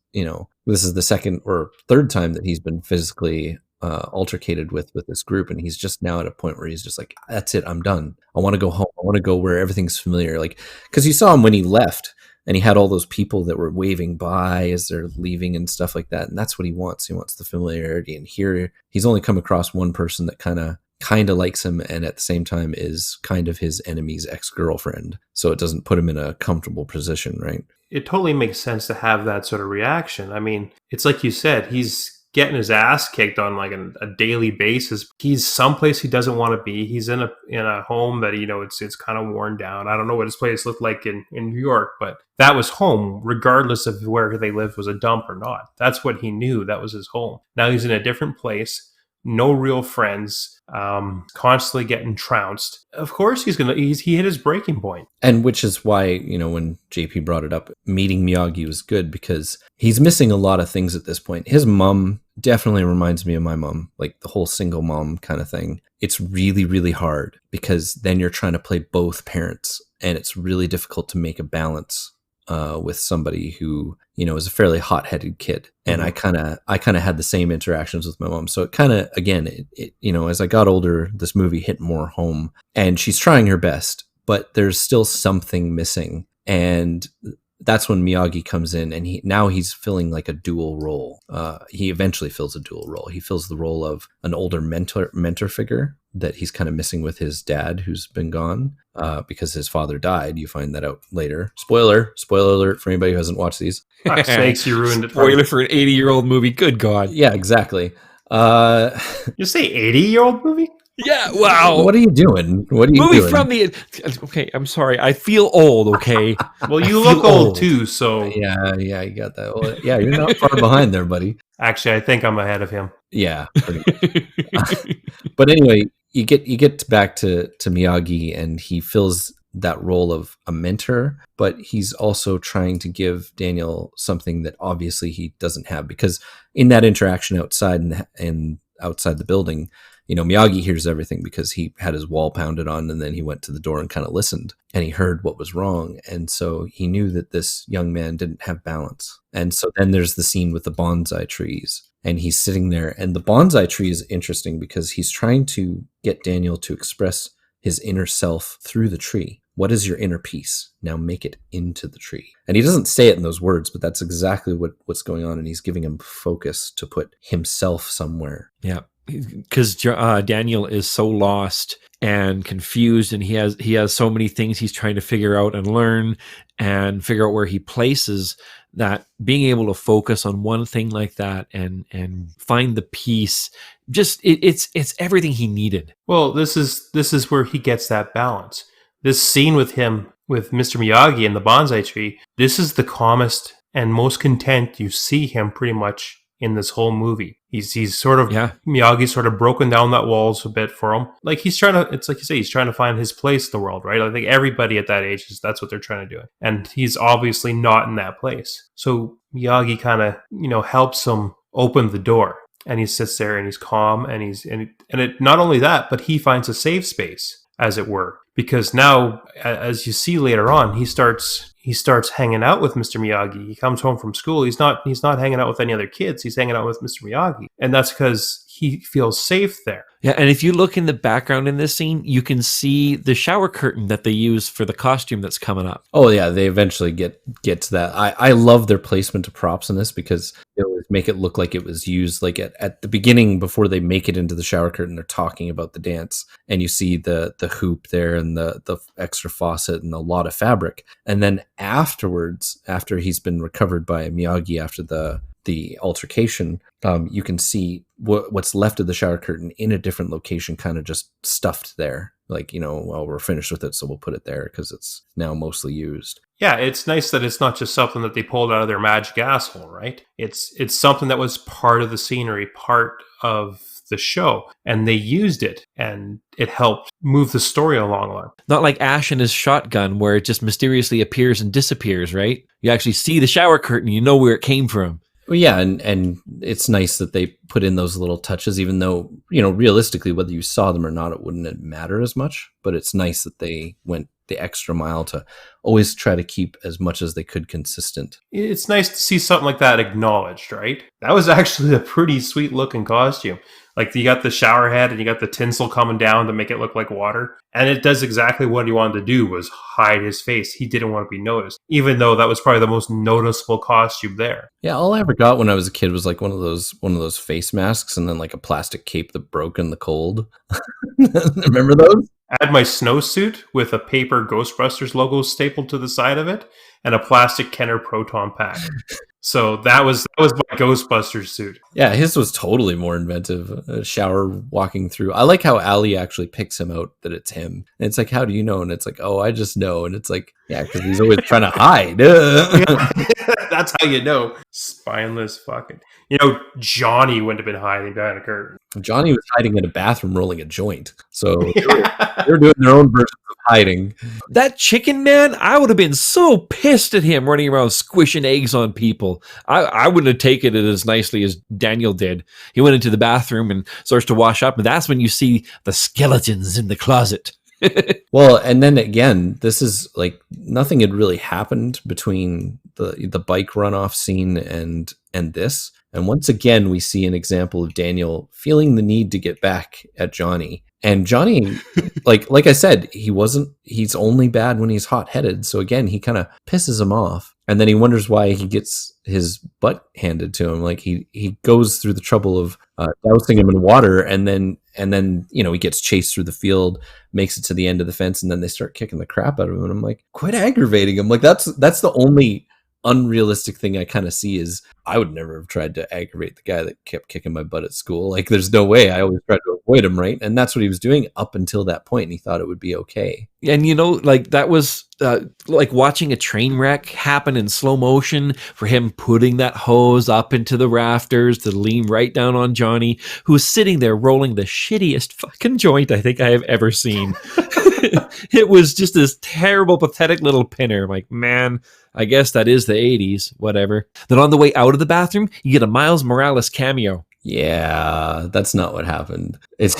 this is the second or third time that he's been physically altercated with this group, and he's just now at a point where he's just like, that's it, I'm done. I want to go home. I want to go where everything's familiar. Like, because you saw him when he left and he had all those people that were waving by as they're leaving and stuff like that. And that's what he wants. He wants the familiarity. And here he's only come across one person that kind of likes him, and at the same time is kind of his enemy's ex-girlfriend. So it doesn't put him in a comfortable position, right? It totally makes sense to have that sort of reaction. I mean, it's like you said, he's getting his ass kicked on a daily basis. He's someplace he doesn't want to be. He's in a home that, it's kind of worn down. I don't know what his place looked like in New York, but that was home, regardless of where they lived was a dump or not. That's what he knew. That was his home. Now he's in a different place, no real friends, constantly getting trounced. Of course he hit his breaking point. And which is why, when JP brought it up, meeting Miyagi was good because he's missing a lot of things at this point. His mom definitely reminds me of my mom, like the whole single mom kind of thing. It's really, really hard because then you're trying to play both parents, and it's really difficult to make a balance with somebody who, is a fairly hot-headed kid. And I kind of had the same interactions with my mom. So it kind of, again, it as I got older, this movie hit more home, and she's trying her best, but there's still something missing. And that's when Miyagi comes in, and he's filling like a dual role. He eventually fills a dual role. He fills the role of an older mentor figure that he's kind of missing with his dad, who's been gone because his father died. You find that out later. Spoiler alert for anybody who hasn't watched these. Fuck's sakes, you ruined it. Spoiler for an 80-year-old movie. Good God. Yeah, exactly. You say 80-year-old movie? Yeah, wow. What are you doing? What are you Movie doing? from the... Okay, I'm sorry. I feel old, okay? Well, you I look feel old too, so Yeah, you got that. Well, yeah, you're not far behind there, buddy. actually, I think I'm ahead of him. Yeah, pretty much. But anyway, you get back to Miyagi, and he fills that role of a mentor, but he's also trying to give Daniel something that obviously he doesn't have, because in that interaction outside and outside the building, Miyagi hears everything because he had his wall pounded on, and then he went to the door and kind of listened, and he heard what was wrong. And so he knew that this young man didn't have balance. And so then there's the scene with the bonsai trees, and he's sitting there, and the bonsai tree is interesting because he's trying to get Daniel to express his inner self through the tree. What is your inner peace? Now make it into the tree. And he doesn't say it in those words, but that's exactly what's going on. And he's giving him focus to put himself somewhere. Yeah, because Daniel is so lost and confused, and he has so many things he's trying to figure out and learn and figure out where he places, that being able to focus on one thing like that and find the peace, just it's everything he needed. Well, this is where he gets that balance. This scene with him, with Mr. Miyagi and the bonsai tree, this is the calmest and most content you see him pretty much in this whole movie. He's sort of, Miyagi's sort of broken down that walls a bit for him. Like he's trying to, it's like you say, he's trying to find his place in the world, right? I think everybody at that age, that's what they're trying to do. And he's obviously not in that place. So Miyagi kind of, helps him open the door. And he sits there and he's calm, and it not only that, but he finds a safe space, as it were. Because now, as you see later on, he starts hanging out with Mr. Miyagi. He comes home from school. He's not hanging out with any other kids. He's hanging out with Mr. Miyagi. And that's because he feels safe there. Yeah, and if you look in the background in this scene, you can see the shower curtain that they use for the costume that's coming up. Oh yeah, they eventually get to that. I love their placement of props in this, because they always make it look like it was used, like at the beginning before they make it into the shower curtain, they're talking about the dance, and you see the hoop there and the extra faucet and a lot of fabric. And then afterwards, after he's been recovered by Miyagi after the altercation, you can see what's left of the shower curtain in a different location, kind of just stuffed there. Like, well, we're finished with it, so we'll put it there because it's now mostly used. Yeah, it's nice that it's not just something that they pulled out of their magic asshole, right? It's something that was part of the scenery, part of the show, and they used it, and it helped move the story along. Not like Ash and his shotgun, where it just mysteriously appears and disappears, right? You actually see the shower curtain, you know where it came from. Well, yeah, and it's nice that they put in those little touches, even though, realistically, whether you saw them or not, it wouldn't matter as much. But it's nice that they went the extra mile to always try to keep as much as they could consistent. It's nice to see something like that acknowledged, right? That was actually a pretty sweet looking costume. Like, you got the shower head and you got the tinsel coming down to make it look like water. And it does exactly what he wanted to do, was hide his face. He didn't want to be noticed, even though that was probably the most noticeable costume there. Yeah, all I ever got when I was a kid was like one of those face masks, and then like a plastic cape that broke in the cold. Remember those? I had my snowsuit with a paper Ghostbusters logo stapled to the side of it and a plastic Kenner Proton pack. So that was my Ghostbusters suit. Yeah, his was totally more inventive. A shower walking through. I like how Ali actually picks him out that it's him. And it's like, how do you know? And it's like, oh, I just know. And it's like, yeah, because he's always trying to hide. That's how you know. Spineless fucking. Johnny wouldn't have been hiding behind a curtain. Johnny was hiding in a bathroom rolling a joint. So they were doing their own version of hiding. That chicken man, I would have been so pissed at him running around squishing eggs on people. I wouldn't have taken it as nicely as Daniel did. He went into the bathroom and starts to wash up, and that's when you see the skeletons in the closet. Well, and then again, this is like nothing had really happened between the bike runoff scene and this. And once again, we see an example of Daniel feeling the need to get back at Johnny. And Johnny, like I said, he's only bad when he's hot-headed. So again, he kind of pisses him off. And then he wonders why he gets his butt handed to him. Like he goes through the trouble of dousing him in water, and then he gets chased through the field, makes it to the end of the fence, and then they start kicking the crap out of him. And I'm like, quit aggravating him. Like that's the only unrealistic thing I kind of see is I would never have tried to aggravate the guy that kept kicking my butt at school. Like there's no way. I always tried to avoid him, right? And that's what he was doing up until that point, and he thought it would be okay. And like that was like watching a train wreck happen in slow motion, for him putting that hose up into the rafters to lean right down on Johnny, who's sitting there rolling the shittiest fucking joint I think I have ever seen. It was just this terrible, pathetic little pinner. I'm like, man, I guess that is the 80s, whatever. Then on the way out of the bathroom, you get a Miles Morales cameo. Yeah, that's not what happened. It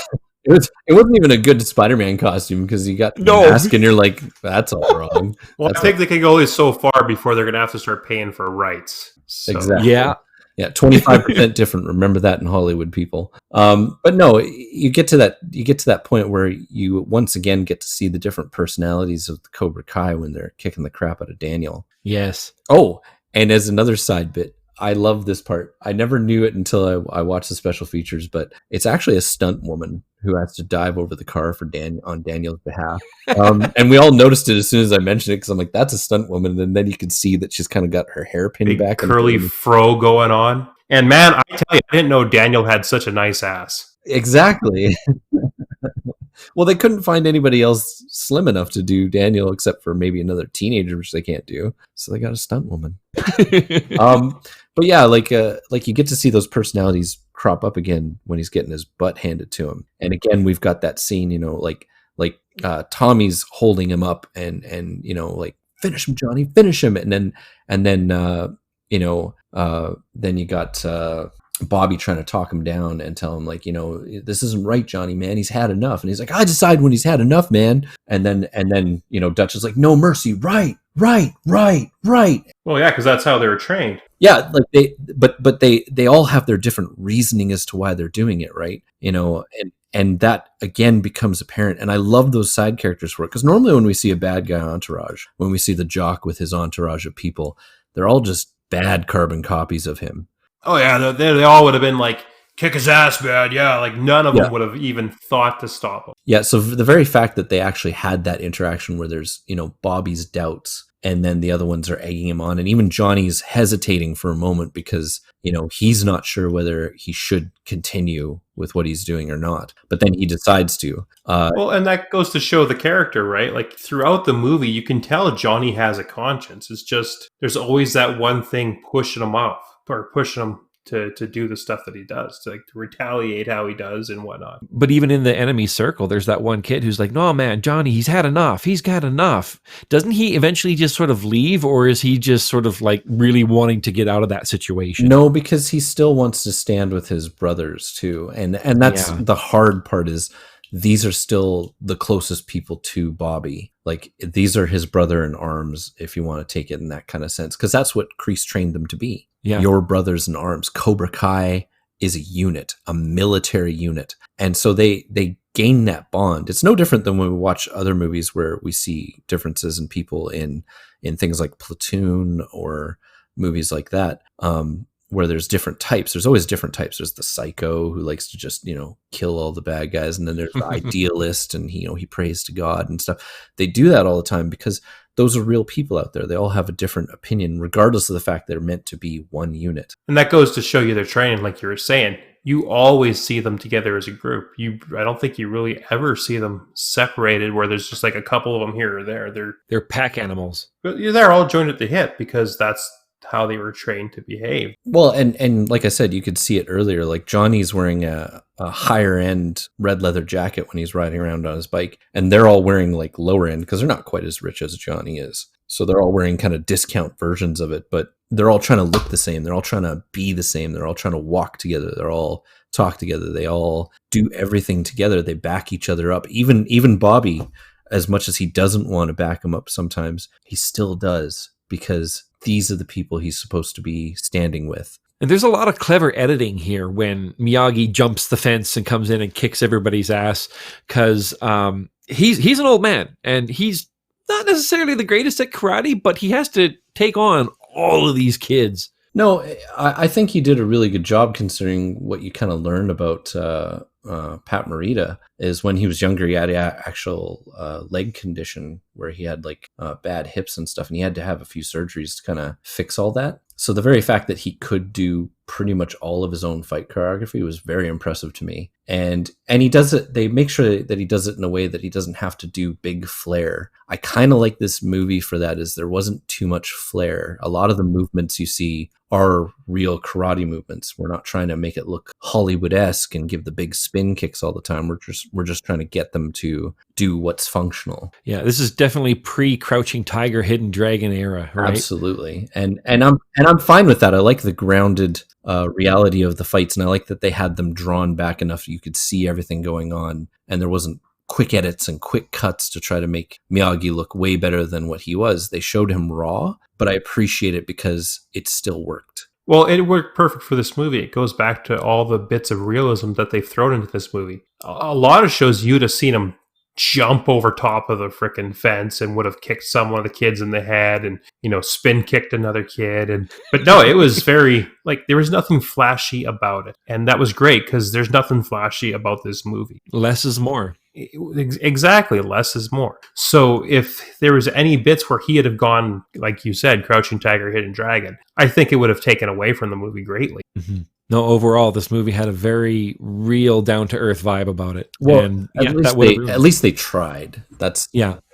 wasn't even a good Spider-Man costume, because you got the mask and you're like, that's all wrong. Well, I think they can go only so far before they're going to have to start paying for rights. So. Exactly. Yeah. Yeah, 25% different. Remember that in Hollywood, people. But no, you get to that point where you once again get to see the different personalities of the Cobra Kai when they're kicking the crap out of Daniel. Yes. Oh, and as another side bit, I love this part. I never knew it until I watched the special features, but it's actually a stunt woman who has to dive over the car for on Daniel's behalf. And we all noticed it as soon as I mentioned it, because I'm like, that's a stunt woman. And then you can see that she's kind of got her hair pinned Big back. Curly fro going on. And man, I tell you, I didn't know Daniel had such a nice ass. Exactly. Well, they couldn't find anybody else slim enough to do Daniel except for maybe another teenager, which they can't do. So they got a stunt woman. But yeah, like you get to see those personalities crop up again when he's getting his butt handed to him. And again, we've got that scene, like Tommy's holding him up and like, finish him, Johnny, finish him. And then then you got Bobby trying to talk him down and tell him, like, this isn't right, Johnny, man. He's had enough. And he's like, I decide when he's had enough, man. And then Dutch is like, no mercy. Right. Well, yeah, because that's how they were trained. Yeah, like they all have their different reasoning as to why they're doing it, right? And that again becomes apparent. And I love those side characters for it, because normally when we see a bad guy entourage, when we see the jock with his entourage of people, they're all just bad carbon copies of him. Oh yeah, they all would have been like, kick his ass, bad. Yeah, like none of them would have even thought to stop him. Yeah, so the very fact that they actually had that interaction where there's Bobby's doubts, and then the other ones are egging him on, and even Johnny's hesitating for a moment because he's not sure whether he should continue with what he's doing or not, but then he decides to. Well, and that goes to show the character, right? Like throughout the movie, you can tell Johnny has a conscience. It's just there's always that one thing pushing him off, or pushing him to do the stuff that he does, to retaliate how he does and whatnot. But even in the enemy circle, there's that one kid who's like, no, man, Johnny, he's had enough. He's got enough. Doesn't he eventually just sort of leave, or is he just sort of like really wanting to get out of that situation? No, because he still wants to stand with his brothers too. And that's the hard part, is these are still the closest people to Bobby. Like, these are his brother in arms, if you want to take it in that kind of sense, because that's what Kreese trained them to be. Yeah. Your brothers in arms. Cobra Kai is a unit, a military unit. And so they gain that bond. It's no different than when we watch other movies where we see differences in people in things like Platoon or movies like that, where there's different types. There's always different types. There's the psycho who likes to just, kill all the bad guys. And then there's the idealist, and he prays to God and stuff. They do that all the time because those are real people out there. They all have a different opinion, regardless of the fact they're meant to be one unit. And that goes to show you their training, like you were saying. You always see them together as a group. I don't think you really ever see them separated, where there's just like a couple of them here or there. They're pack animals. But they're all joined at the hip, because that's how they were trained to behave. Well, and like I said, you could see it earlier. Like, Johnny's wearing a higher end red leather jacket when he's riding around on his bike, and they're all wearing like lower end, because they're not quite as rich as Johnny is. So they're all wearing kind of discount versions of it, but they're all trying to look the same. They're all trying to be the same. They're all trying to walk together. They're all talk together. They all do everything together. They back each other up. Even Bobby, as much as he doesn't want to back him up sometimes, he still does, because these are the people he's supposed to be standing with. And there's a lot of clever editing here when Miyagi jumps the fence and comes in and kicks everybody's ass, because he's an old man and he's not necessarily the greatest at karate, but he has to take on all of these kids. No, I think he did a really good job considering what you kind of learned about Pat Morita is when he was younger, he had an actual leg condition where he had like bad hips and stuff, and he had to have a few surgeries to kind of fix all that. So the very fact that he could do pretty much all of his own fight choreography was very impressive to me. And he does it, they make sure that he does it in a way that he doesn't have to do big flair. I kind of like this movie for that, is there wasn't too much flair. A lot of the movements you see are real karate movements. We're not trying to make it look Hollywood-esque and give the big spin kicks all the time. We're just trying to get them to do what's functional. Yeah, this is definitely pre-Crouching Tiger, Hidden Dragon era, right? Absolutely. And I'm fine with that. I like the grounded reality of the fights, and I like that they had them drawn back enough so you could see everything going on, and there wasn't quick edits and quick cuts to try to make Miyagi look way better than what he was. They showed him raw, but I appreciate it because it still worked. Well, it worked perfect for this movie. It goes back to all the bits of realism that they've thrown into this movie. A lot of shows you'd have seen him jump over top of the frickin' fence and would have kicked some of the kids in the head and, spin kicked another kid. But no, it was very, there was nothing flashy about it. And that was great because there's nothing flashy about this movie. Less is more. Exactly. Less is more. So if there was any bits where he had have gone, like you said, Crouching Tiger, Hidden Dragon, I think it would have taken away from the movie greatly. Mm-hmm. No, overall, this movie had a very real, down-to-earth vibe about it. Well, and at least they tried. That's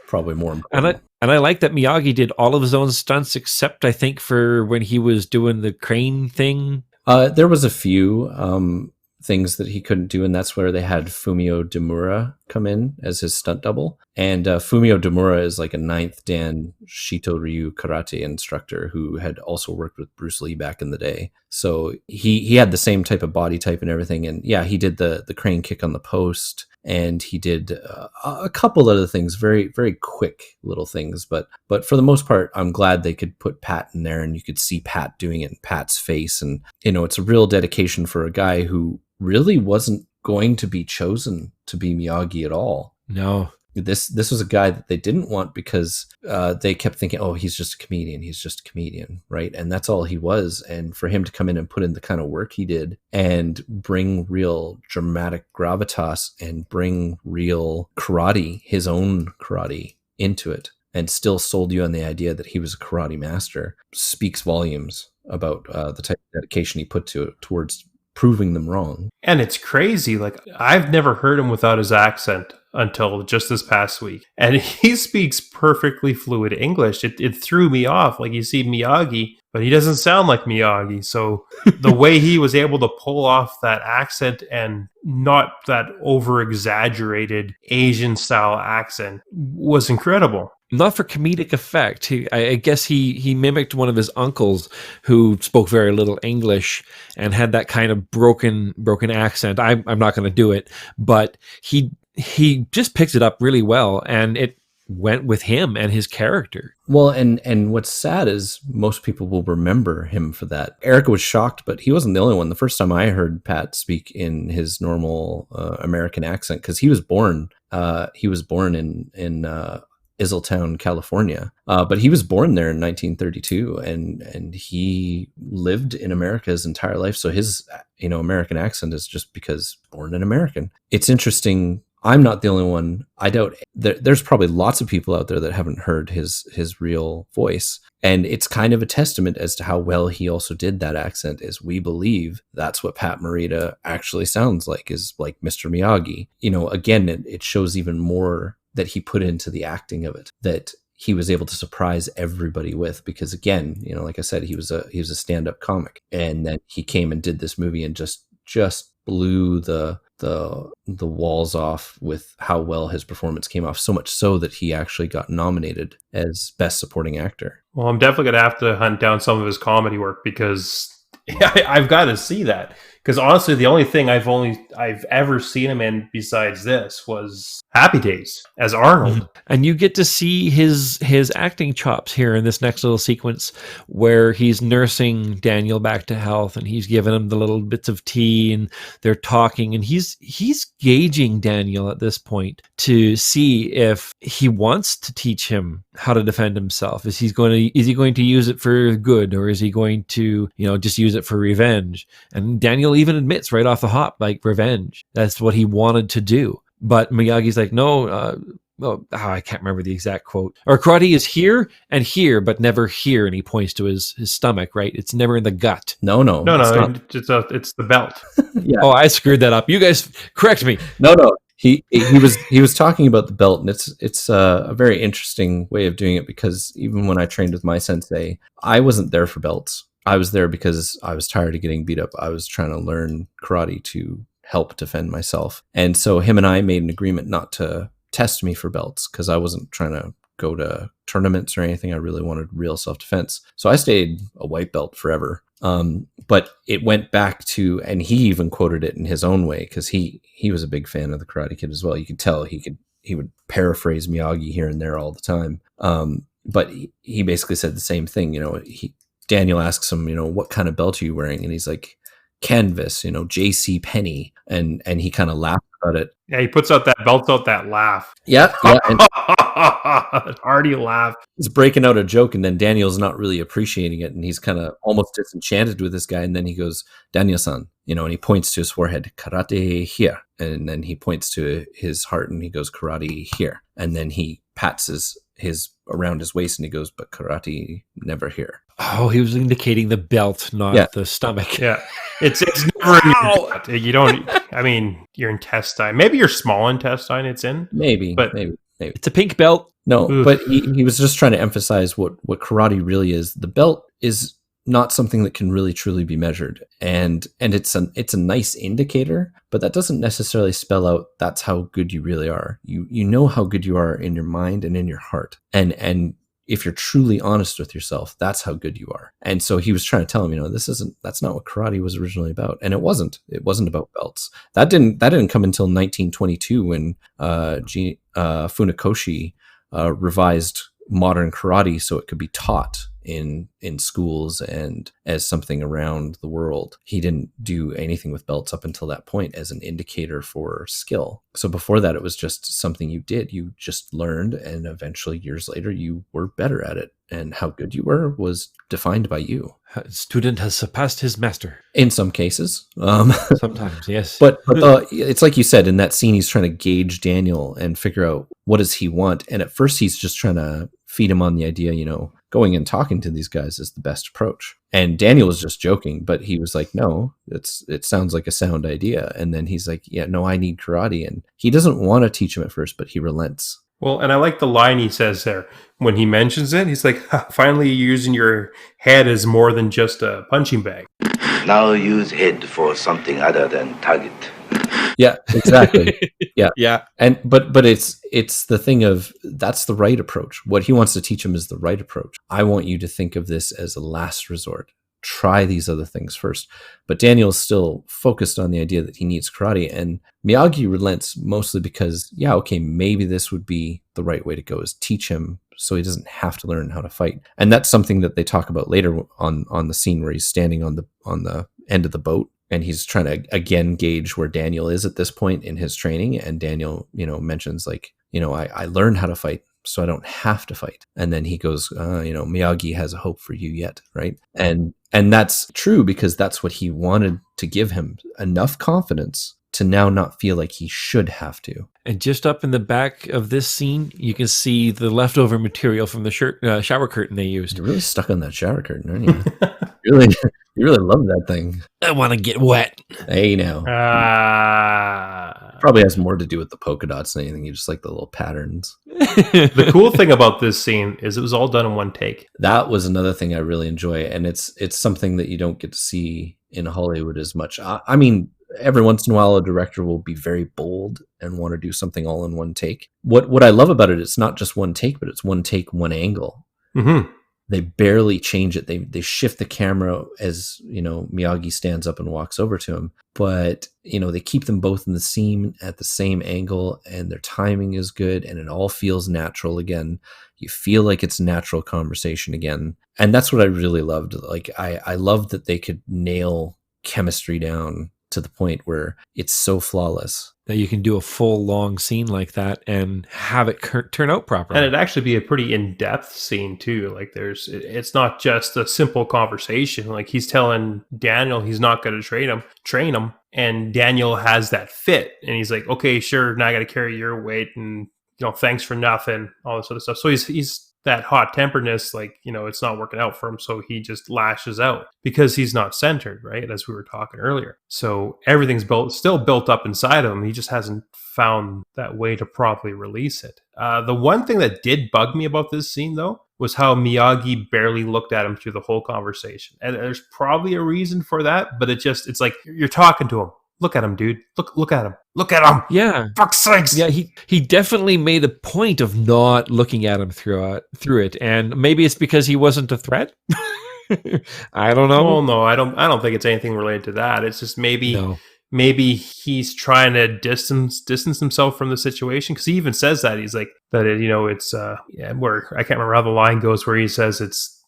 probably more important. And I like that Miyagi did all of his own stunts, except I think for when he was doing the crane thing. There was a few things that he couldn't do, and that's where they had Fumio Demura come in as his stunt double. And Fumio Demura is like a 9th Dan Shito Ryu karate instructor who had also worked with Bruce Lee back in the day. So he had the same type of body type and everything. And yeah, he did the crane kick on the post, and he did a couple other things, very, very quick little things. But for the most part, I'm glad they could put Pat in there, and you could see Pat doing it in Pat's face. And, it's a real dedication for a guy who really wasn't going to be chosen to be Miyagi at all. No. This was a guy that they didn't want because they kept thinking, oh, he's just a comedian, right? And that's all he was. And for him to come in and put in the kind of work he did and bring real dramatic gravitas and bring real karate, his own karate, into it, and still sold you on the idea that he was a karate master, speaks volumes about the type of dedication he put towards proving them wrong. And it's crazy. I've never heard him without his accent until just this past week. And he speaks perfectly fluid English. It threw me off. You see Miyagi, but he doesn't sound like Miyagi. So the way he was able to pull off that accent and not that over-exaggerated Asian-style accent was incredible. Not for comedic effect. I guess he mimicked one of his uncles who spoke very little English and had that kind of broken accent. I'm not going to do it, but he just picked it up really well, and it went with him and his character. Well, and what's sad is most people will remember him for that. Erica was shocked, but he wasn't the only one. The first time I heard Pat speak in his normal American accent, because he was born in Isletown, California, but he was born there in 1932, and he lived in America his entire life. So his American accent is just because born an American. It's interesting. I'm not the only one. I doubt there's probably lots of people out there that haven't heard his real voice. And it's kind of a testament as to how well he also did that accent, is we believe that's what Pat Morita actually sounds like, is like Mr. Miyagi. Again, it shows even more that he put into the acting of it, that he was able to surprise everybody with, because again, like I said, he was a stand-up comic, and then he came and did this movie and just blew the walls off with how well his performance came off, so much so that he actually got nominated as Best Supporting Actor. Well, I'm definitely going to have to hunt down some of his comedy work, because I've got to see that, Because honestly, the only thing I've ever seen him in besides this was Happy Days as Arnold. And you get to see his acting chops here in this next little sequence where he's nursing Daniel back to health, and he's giving him the little bits of tea, and they're talking, and he's gauging Daniel at this point to see if he wants to teach him how to defend himself. Is he going to use it for good, or is he going to, just use it for revenge? And Daniel even admits right off the hop, like, revenge. That's what he wanted to do. But Miyagi's like, no, I can't remember the exact quote. Or karate is here and here, but never here. And he points to his stomach, right? It's never in the gut. No. It's the belt. Yeah. Oh, I screwed that up. You guys correct me. No. He was talking about the belt, and it's a very interesting way of doing it, because even when I trained with my sensei, I wasn't there for belts. I was there because I was tired of getting beat up. I was trying to learn karate to help defend myself. And so him and I made an agreement not to test me for belts, because I wasn't trying to go to tournaments or anything. I really wanted real self-defense. So I stayed a white belt forever. But it went back to, and he even quoted it in his own way, because he was a big fan of the Karate Kid as well. You could tell he would paraphrase Miyagi here and there all the time. But he basically said the same thing. Daniel asks him, what kind of belt are you wearing? And he's like, canvas, J.C. Penney. And he kind of laughed about it. Yeah, he puts out that belt out that laugh. Yeah. And Hearty laugh. he's breaking out a joke, and then Daniel's not really appreciating it, and he's kind of almost disenchanted with this guy. And then he goes, Daniel-san, and he points to his forehead, karate here. And then he points to his heart, and he goes, karate here. And then he pats his around his waist, and he goes, but karate never here. Oh, he was indicating the belt, not the stomach. Yeah. It's never in your gut. You don't, your intestine, maybe your small intestine it's in. Maybe. It's a pink belt. No, Oof. but he was just trying to emphasize what karate really is. The belt is not something that can really truly be measured, and it's a nice indicator, but that doesn't necessarily spell out that's how good you really are. You know how good you are in your mind and in your heart, and if you're truly honest with yourself, that's how good you are. And so he was trying to tell him, that's not what karate was originally about. And it wasn't about belts. That didn't come until 1922 when Funakoshi revised modern karate so it could be taught in schools and as something around the world. He didn't do anything with belts up until that point as an indicator for skill. So before that, it was just something you did. You just learned, and eventually years later you were better at it. And how good you were was defined by you. A student has surpassed his master. In some cases. Sometimes, yes. But it's like you said, in that scene, he's trying to gauge Daniel and figure out what does he want. And at first he's just trying to feed him on the idea, going and talking to these guys is the best approach. And Daniel was just joking, but he was like, no, it sounds like a sound idea. And then he's like, yeah, no, I need karate. And he doesn't want to teach him at first, but he relents. Well, and I like the line he says there. When he mentions it, he's like, finally you're using your head as more than just a punching bag. Now use head for something other than target. Yeah, exactly. Yeah. Yeah. And but it's the thing of that's the right approach. What he wants to teach him is the right approach. I want you to think of this as a last resort. Try these other things first. But Daniel's still focused on the idea that he needs karate, and Miyagi relents mostly because, maybe this would be the right way to go, is teach him so he doesn't have to learn how to fight. And that's something that they talk about later on the scene where he's standing on the end of the boat, and he's trying to again gauge where Daniel is at this point in his training. And Daniel, mentions like, I learned how to fight so I don't have to fight. And then he goes, Miyagi has a hope for you yet. Right. And that's true, because that's what he wanted to give him enough confidence to now not feel like he should have to. And just up in the back of this scene, you can see the leftover material from the shower curtain they used. You're really stuck on that shower curtain, aren't you? You really love that thing. I want to get wet. Hey, now. Probably has more to do with the polka dots than anything. You just like the little patterns. The cool thing about this scene is it was all done in one take. That was another thing I really enjoy, and it's something that you don't get to see in Hollywood as much. I mean, every once in a while, a director will be very bold and want to do something all in one take. What I love about it, it's not just one take, but it's one take, one angle. Mm-hmm. They barely change it. They shift the camera as, Miyagi stands up and walks over to him. But, they keep them both in the scene at the same angle, and their timing is good, and it all feels natural again. You feel like it's natural conversation again. And that's what I really loved. Like, I loved that they could nail chemistry down to the point where it's so flawless. That you can do a full long scene like that and have it turn out properly. And it'd actually be a pretty in-depth scene too. Like it's not just a simple conversation. Like he's telling Daniel he's not going to train him. And Daniel has that fit. And he's like, okay, sure. Now I got to carry your weight and, thanks for nothing, all this other stuff. So he's that hot temperness, like, it's not working out for him. So he just lashes out because he's not centered, right? As we were talking earlier. So everything's still built up inside of him. He just hasn't found that way to properly release it. The one thing that did bug me about this scene, though, was how Miyagi barely looked at him through the whole conversation. And there's probably a reason for that, but it's like you're talking to him. Look at him, dude. Look at him. Look at him. Yeah. Fuck's sakes. Yeah, he definitely made a point of not looking at him through it. And maybe it's because he wasn't a threat. I don't know. Well, no, I don't think it's anything related to that. It's just maybe he's trying to distance himself from the situation, because he even says that he's like that. It's where I can't remember how the line goes, where he says it's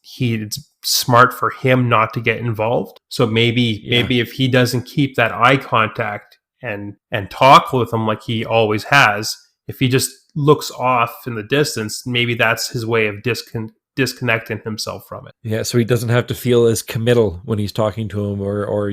smart for him not to get involved. So maybe if he doesn't keep that eye contact and talk with him like he always has, if he just looks off in the distance, maybe that's his way of disconnecting himself from it. Yeah, so he doesn't have to feel as committal when he's talking to him, or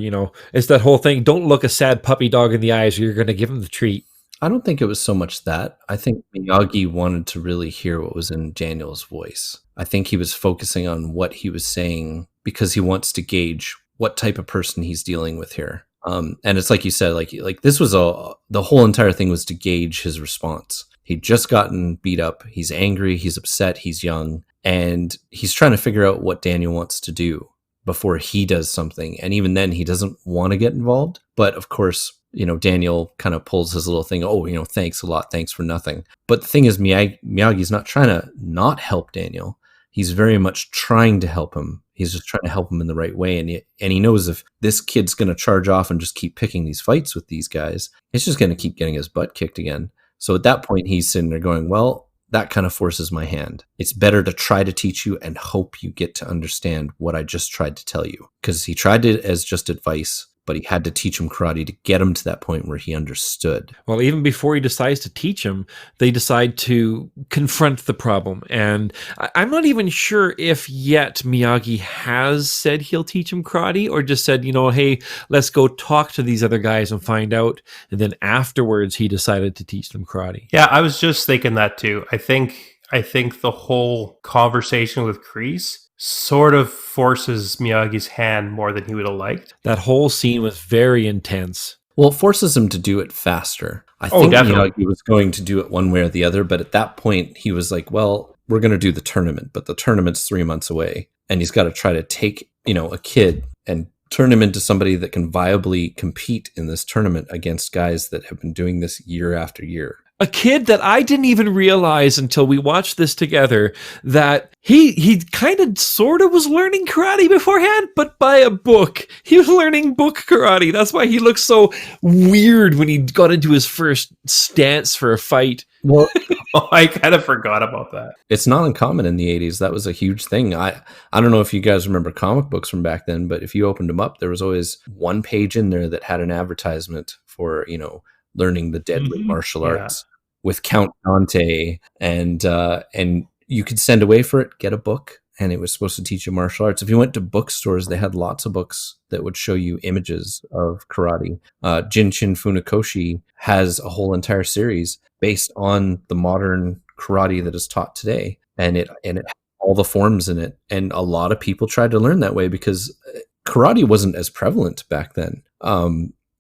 it's that whole thing. Don't look a sad puppy dog in the eyes, or you're going to give him the treat. I don't think it was so much that. I think Miyagi wanted to really hear what was in Daniel's voice. I think he was focusing on what he was saying because he wants to gauge what type of person he's dealing with here. And it's like you said, like this was the whole entire thing was to gauge his response. He'd just gotten beat up. He's angry. He's upset. He's young. And he's trying to figure out what Daniel wants to do before he does something. And even then, he doesn't want to get involved. But of course, Daniel kind of pulls his little thing. Oh, thanks a lot. Thanks for nothing. But the thing is, Miyagi's not trying to not help Daniel. He's very much trying to help him. He's just trying to help him in the right way. And he knows if this kid's going to charge off and just keep picking these fights with these guys, it's just going to keep getting his butt kicked again. So at that point, he's sitting there going, well, that kind of forces my hand. It's better to try to teach you and hope you get to understand what I just tried to tell you. Because he tried it as just advice, but he had to teach him karate to get him to that point where he understood. Well, even before he decides to teach him, they decide to confront the problem. And I'm not even sure if yet Miyagi has said he'll teach him karate, or just said, hey, let's go talk to these other guys and find out. And then afterwards, he decided to teach them karate. Yeah, I was just thinking that too. I think the whole conversation with Kreese sort of forces Miyagi's hand more than he would have liked. That whole scene was very intense. Well, it forces him to do it faster. I think definitely. Miyagi was going to do it one way or the other, but at that point, he was like, well, we're going to do the tournament, but the tournament's 3 months away, and he's got to try to take, a kid and turn him into somebody that can viably compete in this tournament against guys that have been doing this year after year. A kid that I didn't even realize until we watched this together that he kind of sort of was learning karate beforehand, but by a book. He was learning book karate. That's why he looked so weird when he got into his first stance for a fight. Well, I kind of forgot about that. It's not uncommon in the 80s. That was a huge thing. I don't know if you guys remember comic books from back then, but if you opened them up, there was always one page in there that had an advertisement for, learning the deadly martial arts with Count Dante, and you could send away for it, get a book, and it was supposed to teach you martial arts. If you went to bookstores, they had lots of books that would show you images of karate. Jinshin Funakoshi has a whole entire series based on the modern karate that is taught today, and it had all the forms in it. And a lot of people tried to learn that way because karate wasn't as prevalent back then.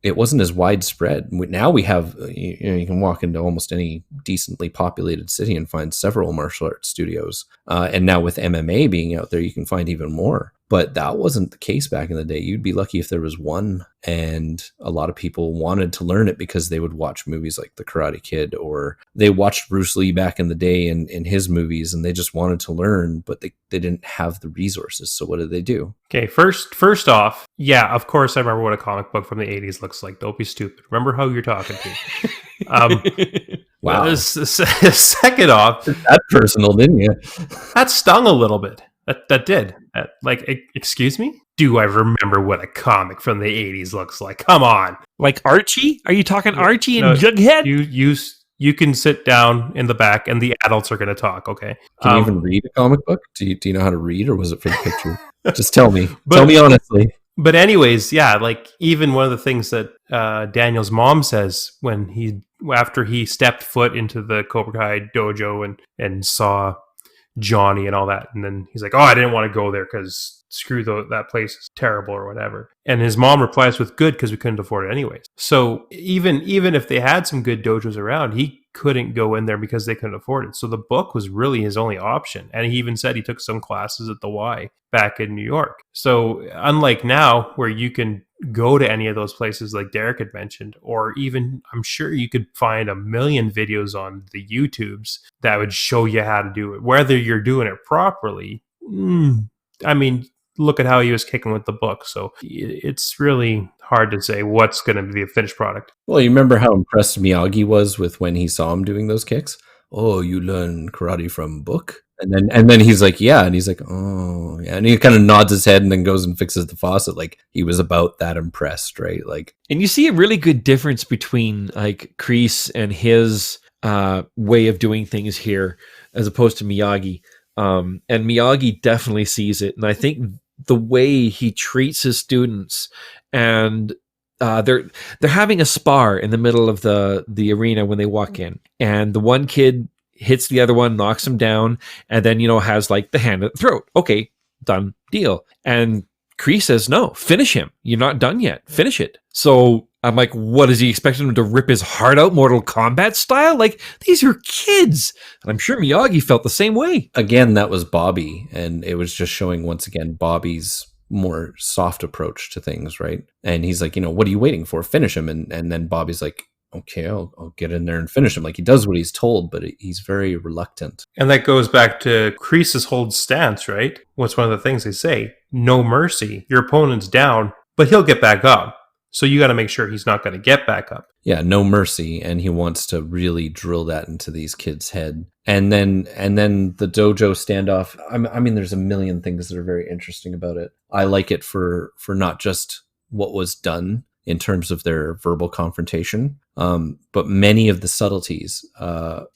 It wasn't as widespread. Now we have, you can walk into almost any decently populated city and find several martial arts studios. And now with MMA being out there, you can find even more. But that wasn't the case back in the day. You'd be lucky if there was one, and a lot of people wanted to learn it because they would watch movies like The Karate Kid, or they watched Bruce Lee back in the day in his movies, and they just wanted to learn, but they didn't have the resources. So what did they do? Okay, first off, yeah, of course I remember what a comic book from the 80s looks like. Don't be stupid. Remember how you're talking to. Wow. Second off, That personal, didn't you? that stung a little bit. That did. Excuse me? Do I remember what a comic from the 80s looks like? Come on. Like Archie? Are you talking Archie No, and Jughead? You can sit down in the back and the adults are going to talk, okay? Can you even read a comic book? Do you know how to read, or was it for the picture? Just tell me. Tell me honestly. But anyways, yeah, like even one of the things that Daniel's mom says after he stepped foot into the Cobra Kai dojo and saw Johnny and all that, and then he's like, "Oh, I didn't want to go there because screw that place is terrible or whatever." And his mom replies with, "Good, because we couldn't afford it anyways." So even if they had some good dojos around, he couldn't go in there because they couldn't afford it. So the book was really his only option. And he even said he took some classes at the Y back in New York. So unlike now, where you can go to any of those places like Derek had mentioned, or even I'm sure you could find a million videos on the YouTubes that would show you how to do it, whether you're doing it properly. I mean, look at how he was kicking with the book. So it's really hard to say what's going to be the finished product. Well, you remember how impressed Miyagi was with when he saw him doing those kicks? Oh, you learn karate from book? And then he's like, yeah. And he's like, oh, yeah. And he kind of nods his head and then goes and fixes the faucet. Like he was about that impressed, right? Like, And you see a really good difference between like Kreese and his way of doing things here as opposed to Miyagi. And Miyagi definitely sees it. And I think the way he treats his students, and they're having a spar in the middle of the arena when they walk in, and the one kid hits the other one, knocks him down, and then has like the hand at the throat. Okay, done deal. And Kreese says, no, finish him. You're not done yet. Finish it. So I'm like, what is he expecting him to rip his heart out Mortal Kombat style? Like, these are kids. And I'm sure Miyagi felt the same way. again, that was Bobby. And it was just showing once again Bobby's more soft approach to things, right? And he's like, what are you waiting for? Finish him. And then Bobby's like, okay, I'll get in there and finish him. Like he does what he's told, but he's very reluctant. And that goes back to Kreese's whole stance, right? What's one of the things they say? No mercy. Your opponent's down, but he'll get back up. So you got to make sure he's not going to get back up. Yeah, no mercy. And he wants to really drill that into these kids' head. And then the dojo standoff. I mean, there's a million things that are very interesting about it. I like it for not just what was done in terms of their verbal confrontation, but many of the subtleties.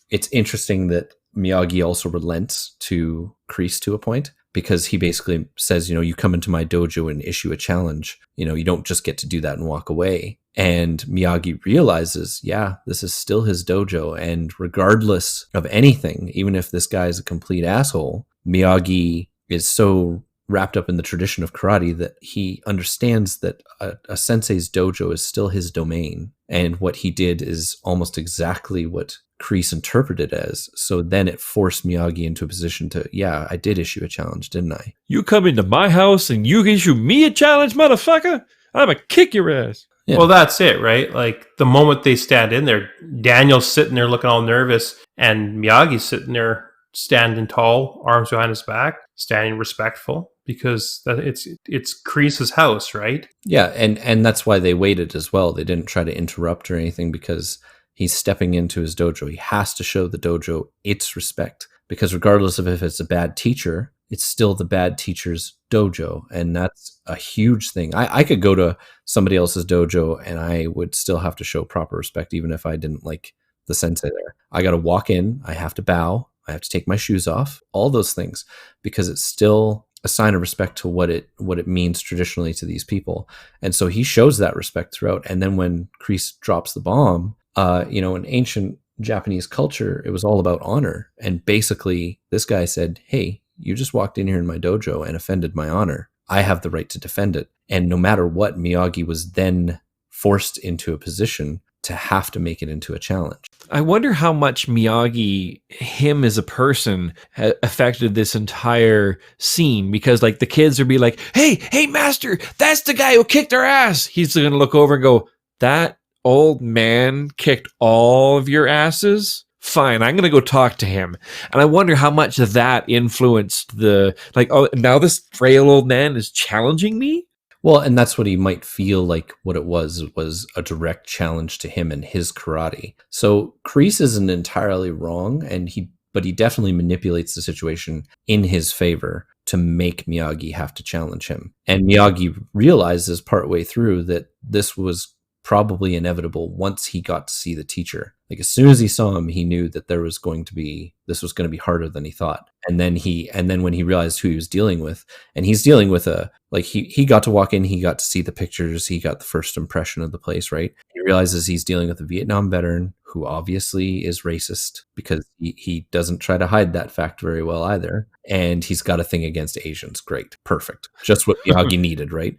It's interesting that Miyagi also relents to Kreese to a point, because he basically says, you come into my dojo and issue a challenge. You don't just get to do that and walk away. And Miyagi realizes, yeah, this is still his dojo. And regardless of anything, even if this guy is a complete asshole, Miyagi is so wrapped up in the tradition of karate that he understands that a sensei's dojo is still his domain. And what he did is almost exactly what Kreese interpreted as. So then it forced Miyagi into a position to, yeah, I did issue a challenge, didn't I? You come into my house and you issue me a challenge, motherfucker? I'm going to kick your ass. Yeah. Well, that's it, right? Like the moment they stand in there, Daniel's sitting there looking all nervous, and Miyagi's sitting there standing tall, arms behind his back, standing respectful, because it's Kreese's house, right? Yeah, and that's why they waited as well. They didn't try to interrupt or anything, because he's stepping into his dojo. He has to show the dojo its respect, because regardless of if it's a bad teacher, it's still the bad teacher's dojo. And that's a huge thing. I could go to somebody else's dojo and I would still have to show proper respect, even if I didn't like the sensei there. I got to walk in. I have to bow. I have to take my shoes off, all those things, because it's still a sign of respect to what it means traditionally to these people. And so he shows that respect throughout. And then when Kreese drops the bomb, in ancient Japanese culture, it was all about honor. And basically this guy said, hey, you just walked in here in my dojo and offended my honor. I have the right to defend it. And no matter what, Miyagi was then forced into a position to have to make it into a challenge. I wonder how much Miyagi, him as a person, affected this entire scene, because like the kids would be like, hey, master, that's the guy who kicked our ass. He's going to look over and go, that old man kicked all of your asses? Fine, I'm going to go talk to him. And I wonder how much of that influenced the, like, oh, now this frail old man is challenging me? Well, and that's what he might feel like what it was a direct challenge to him and his karate. So Kreese isn't entirely wrong, but he definitely manipulates the situation in his favor to make Miyagi have to challenge him. And Miyagi realizes partway through that this was probably inevitable once he got to see the teacher. Like as soon as he saw him, he knew that this was going to be harder than he thought. And then when he realized who he was dealing with, and he's dealing with he got to walk in, he got to see the pictures, he got the first impression of the place, right? He realizes he's dealing with a Vietnam veteran who obviously is racist, because he doesn't try to hide that fact very well either. And he's got a thing against Asians. Great. Perfect. Just what Miyagi needed, right?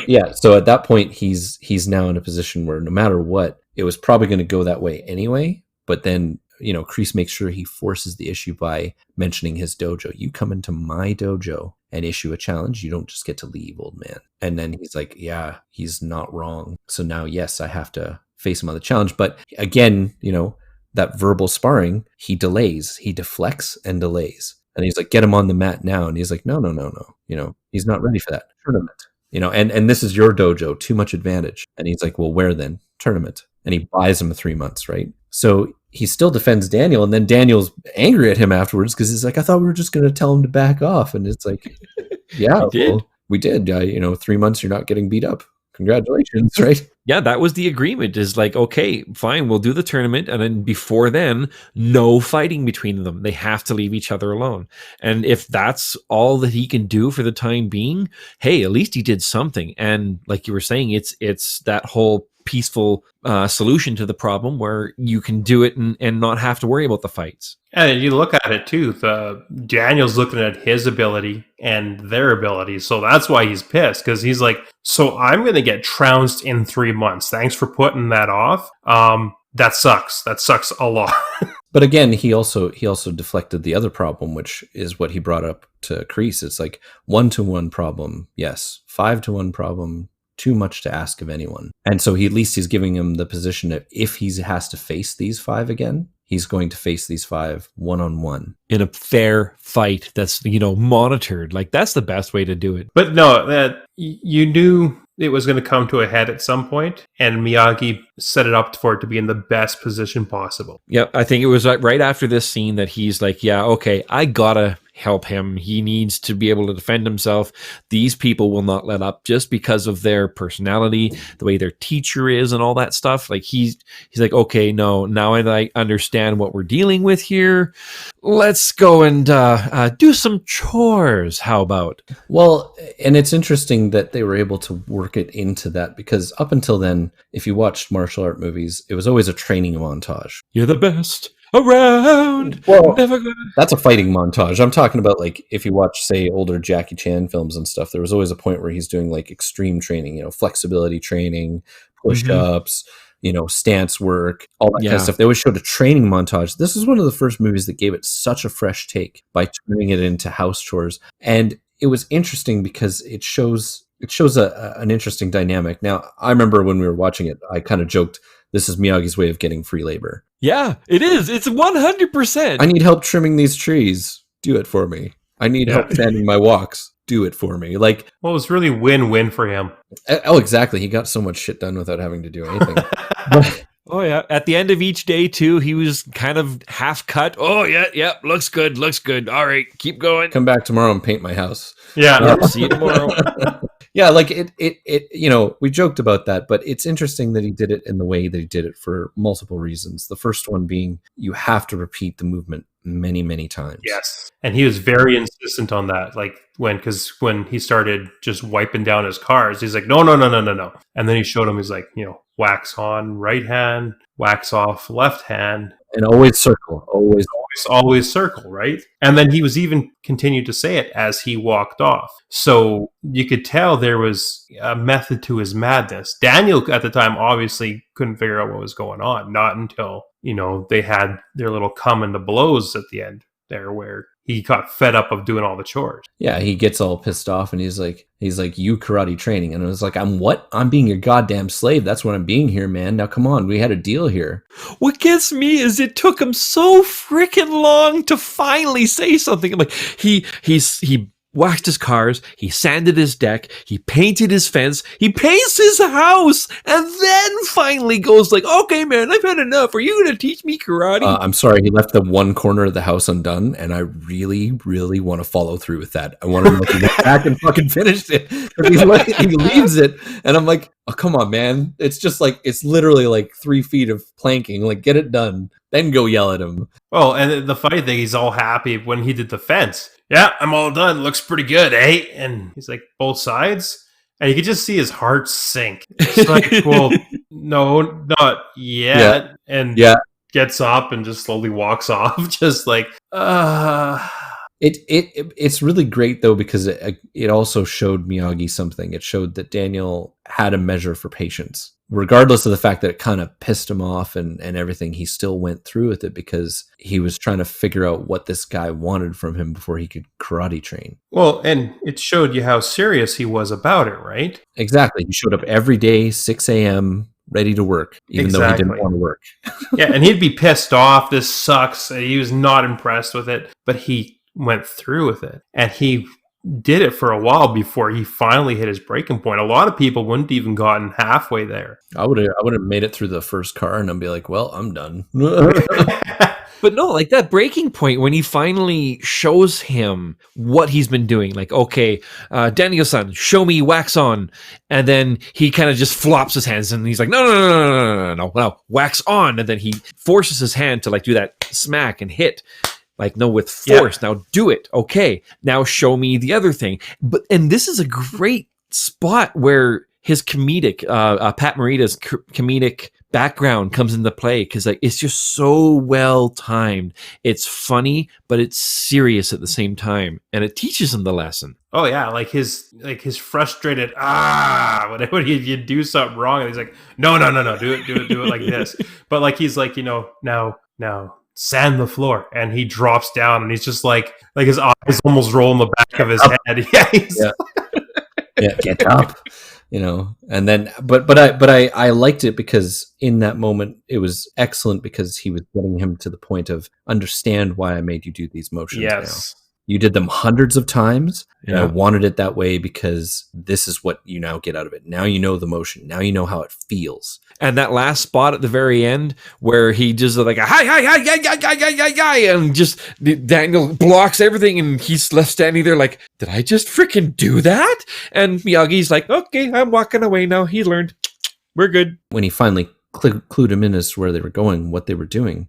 Yeah. So at that point, he's now in a position where no matter what, it was probably going to go that way anyway. But then, Kreese makes sure he forces the issue by mentioning his dojo. You come into my dojo and issue a challenge. You don't just get to leave, old man. And then he's like, yeah, he's not wrong. So now, yes, I have to face him on the challenge. But again, that verbal sparring, he delays, he deflects and delays. And he's like, get him on the mat now. And he's like, no. He's not ready for that tournament. And this is your dojo, too much advantage. And he's like, well, where then? Tournament. And he buys him 3 months, right? So he still defends Daniel, and then Daniel's angry at him afterwards because he's like, I thought we were just going to tell him to back off. And it's like, yeah, we did. 3 months, you're not getting beat up. Congratulations, right? Yeah, that was the agreement, is like, okay, fine, we'll do the tournament. And then before then, no fighting between them. They have to leave each other alone. And if that's all that he can do for the time being, hey, at least he did something. And like you were saying, it's that whole peaceful solution to the problem where you can do it and not have to worry about the fights. And you look at it too, Daniel's looking at his ability and their ability. So that's why he's pissed, because he's like, so I'm going to get trounced in 3 months. Thanks for putting that off. That sucks. That sucks a lot. But again, he also deflected the other problem, which is what he brought up to Kreese. It's like 1-to-1 problem. Yes. 5-to-1 problem. Too much to ask of anyone. And so at least he's giving him the position that if he has to face these 5 again, he's going to face these 5 one-on-one. In a fair fight that's, monitored. Like, that's the best way to do it. But no, that you knew it was going to come to a head at some point, and Miyagi set it up for it to be in the best position possible. Yep, I think it was right after this scene that he's like, yeah, okay, I gotta help him. He needs to be able to defend himself. These people will not let up just because of their personality, the way their teacher is and all that stuff. Like he's like, okay, no, now I understand what we're dealing with here. Let's go and do some chores. How about? Well, and it's interesting that they were able to work it into that, because up until then, if you watched martial art movies, it was always a training montage. You're the best around. Well, never gonna... that's a fighting montage. I'm talking about, like, if you watch, say, older Jackie Chan films and stuff, there was always a point where he's doing like extreme training, flexibility training, push-ups, stance work, all that kind of stuff. They always showed a training montage. This is one of the first movies that gave it such a fresh take by turning it into house chores. And it was interesting because it shows an interesting dynamic. Now, I remember when we were watching it, I kind of joked, this is Miyagi's way of getting free labor. Yeah, it is. It's 100%. I need help trimming these trees. Do it for me. I need help planning my walks. Do it for me. Like, well, it was really win-win for him. Oh, exactly. He got so much shit done without having to do anything. Oh, yeah. At the end of each day, too, he was kind of half cut. Oh, yeah. Looks good. All right. Keep going. Come back tomorrow and paint my house. Yeah. See you tomorrow. Yeah, like it we joked about that, but it's interesting that he did it in the way that he did it for multiple reasons. The first one being you have to repeat the movement many, many times. Yes. And he was very insistent on that. Like when he started just wiping down his cars, he's like, no. And then he showed him, he's like, wax on right hand, wax off left hand. And always circle. Always. Always circle, right? And then he was even continued to say it as he walked off. So you could tell there was a method to his madness. Daniel at the time obviously couldn't figure out what was going on. Not until, they had their little come in the blows at the end there where he got fed up of doing all the chores. Yeah, he gets all pissed off and he's like, you karate training. And I was like, I'm what? I'm being your goddamn slave. That's what I'm being here, man. Now come on, we had a deal here. What gets me is it took him so freaking long to finally say something. Like he waxed his cars, he sanded his deck, he painted his fence, he paints his house, and then finally goes like, okay, man, I've had enough. Are you going to teach me karate? I'm sorry, he left the one corner of the house undone, and I really, really want to follow through with that. I want him to get back and fucking finish it. He leaves it, and I'm like, oh, come on, man. It's just like, it's literally like 3 feet of planking. Like, get it done. Then go yell at him. Oh, and the funny thing, he's all happy when he did the fence. Yeah, I'm all done. Looks pretty good, eh? And he's like, both sides? And you could just see his heart sink. It's like, well, no, not yet. Yeah. And gets up and just slowly walks off. Just like, It's really great, though, because it also showed Miyagi something. It showed that Daniel had a measure for patience. Regardless of the fact that it kind of pissed him off and everything, he still went through with it because he was trying to figure out what this guy wanted from him before he could karate train. Well, and it showed you how serious he was about it, right? Exactly. He showed up every day, 6 a.m., ready to work, even though he didn't want to work. Yeah, and he'd be pissed off. This sucks. He was not impressed with it, but he went through with it. And he did it for a while before he finally hit his breaking point. A lot of people wouldn't even gotten halfway there. I would have made it through the first car and I'd be like, well, I'm done. But no, like that breaking point when he finally shows him what he's been doing. Like, okay, Daniel-san, show me wax on. And then he kind of just flops his hands and he's like, no, wax on. And then he forces his hand to like do that smack and hit. Like, no, with force. Yeah. Now do it. Okay. Now show me the other thing. And this is a great spot where his comedic, Pat Morita's comedic background comes into play because like it's just so well timed. It's funny, but it's serious at the same time, and it teaches him the lesson. Oh yeah, like his frustrated whenever you do something wrong, and he's like, no, do it like this. But like he's like, now sand the floor, and he drops down, and he's just like his eyes almost roll in the back of his head. Yeah, get up. And then, but I liked it because in that moment it was excellent because he was getting him to the point of understand why I made you do these motions. Yes. Now. You did them hundreds of times, and I wanted it that way because this is what you now get out of it. Now you know the motion. Now you know how it feels. And that last spot at the very end where he just like hi, and just Daniel blocks everything, and he's left standing there like, did I just freaking do that? And Miyagi's like, okay, I'm walking away now. He learned. We're good. When he finally clued him in as to where they were going, what they were doing,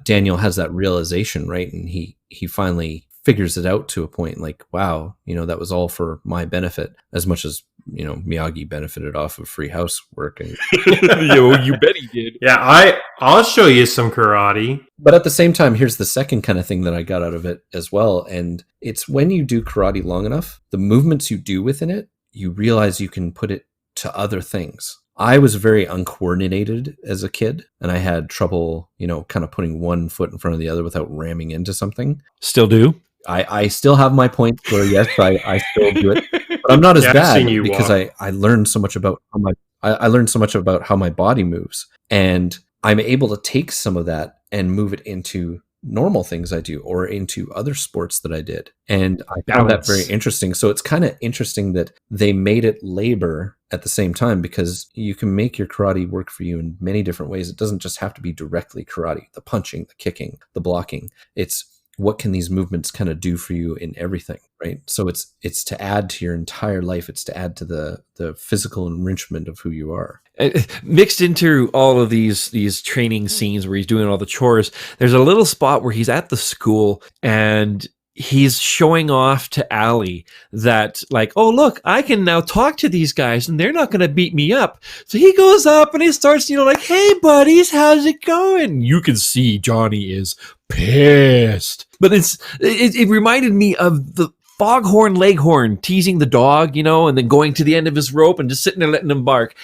Daniel has that realization, right? And he finally figures it out to a point like, wow, that was all for my benefit as much as, Miyagi benefited off of free housework. And you bet he did. Yeah, I'll show you some karate. But at the same time, here's the second kind of thing that I got out of it as well. And it's when you do karate long enough, the movements you do within it, you realize you can put it to other things. I was very uncoordinated as a kid, and I had trouble, kind of putting one foot in front of the other without ramming into something. Still do? I still have my points where, yes, I still do it. But I'm not as bad because I learned so much about how my body moves, and I'm able to take some of that and move it into normal things I do or into other sports that I did. And I found that very interesting. So it's kind of interesting that they made it labor at the same time because you can make your karate work for you in many different ways. It doesn't just have to be directly karate, the punching, the kicking, the blocking. It's what can these movements kind of do for you in everything, right? So it's to add to your entire life. It's to add to the physical enrichment of who you are. Mixed into all of these training scenes where he's doing all the chores, there's a little spot where he's at the school and he's showing off to Allie that, like, oh, look, I can now talk to these guys and they're not going to beat me up. So he goes up and he starts, like, hey, buddies, how's it going? You can see Johnny is pissed. But it reminded me of the Foghorn Leghorn teasing the dog, and then going to the end of his rope and just sitting there letting him bark.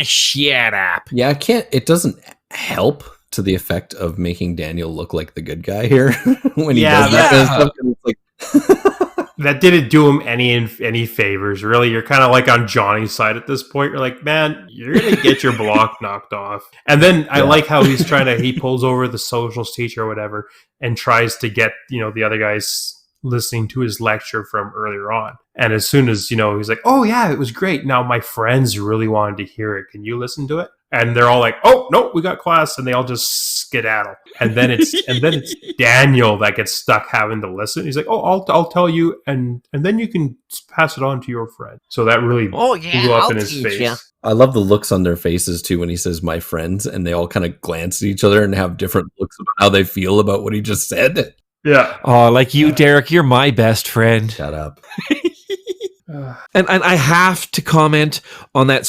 Shut up. Yeah, it doesn't help to the effect of making Daniel look like the good guy here when he does that kind of stuff. And it's like that didn't do him any favors, really. You're kind of like on Johnny's side at this point. You're like, man, you're gonna get your block knocked off. And then I like how he pulls over the socials teacher or whatever and tries to get the other guys listening to his lecture from earlier on. And as soon as he's like, oh yeah, it was great. Now my friends really wanted to hear it. Can you listen to it? And they're all like, oh no, we got class, and they all just skedaddle. And then it's Daniel that gets stuck having to listen. He's like, oh, I'll tell you, and then you can pass it on to your friend. So that really blew up in his face. Ya. I love the looks on their faces too when he says my friends, and they all kind of glance at each other and have different looks about how they feel about what he just said. Yeah. Oh, like you, Derek, you're my best friend. Shut up. And I have to comment on that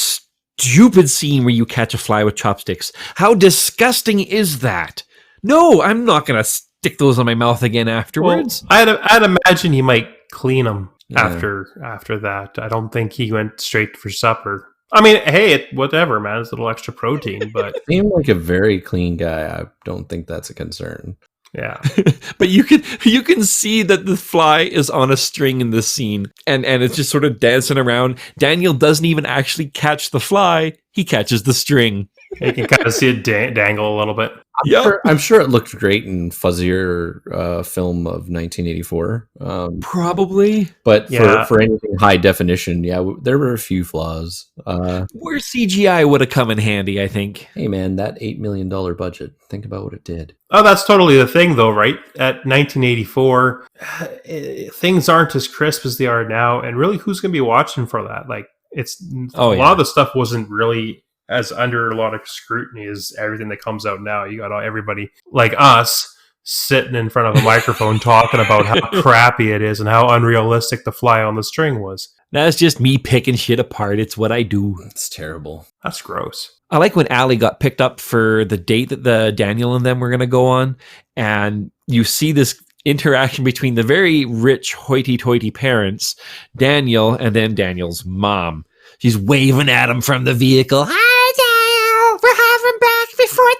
stupid scene where you catch a fly with chopsticks. How disgusting is that? No, I'm not going to stick those on my mouth again afterwards. Well, I'd imagine he might clean them after that. I don't think he went straight for supper. I mean, hey, whatever, man. It's a little extra protein, but... Seemed like a very clean guy. I don't think that's a concern. Yeah. But you can see that the fly is on a string in this scene, and it's just sort of dancing around. Daniel doesn't even actually catch the fly. He catches the string. You can kind of see it dangle a little bit. I'm sure it looked great in fuzzier film of 1984. Probably. But for anything high definition, there were a few flaws. Where CGI would have come in handy, I think. Hey, man, that $8 million budget. Think about what it did. Oh, that's totally the thing, though, right? At 1984, things aren't as crisp as they are now. And really, who's going to be watching for that? Like, a lot of the stuff wasn't really as under a lot of scrutiny as everything that comes out now. You got everybody like us sitting in front of a microphone talking about how crappy it is and how unrealistic the fly on the string was. That's just me picking shit apart. It's what I do. It's terrible. That's gross. I like when Allie got picked up for the date that the Daniel and them were going to go on, and you see this interaction between the very rich hoity-toity parents, Daniel, and then Daniel's mom. She's waving at him from the vehicle. Hi, Daniel. We're having back before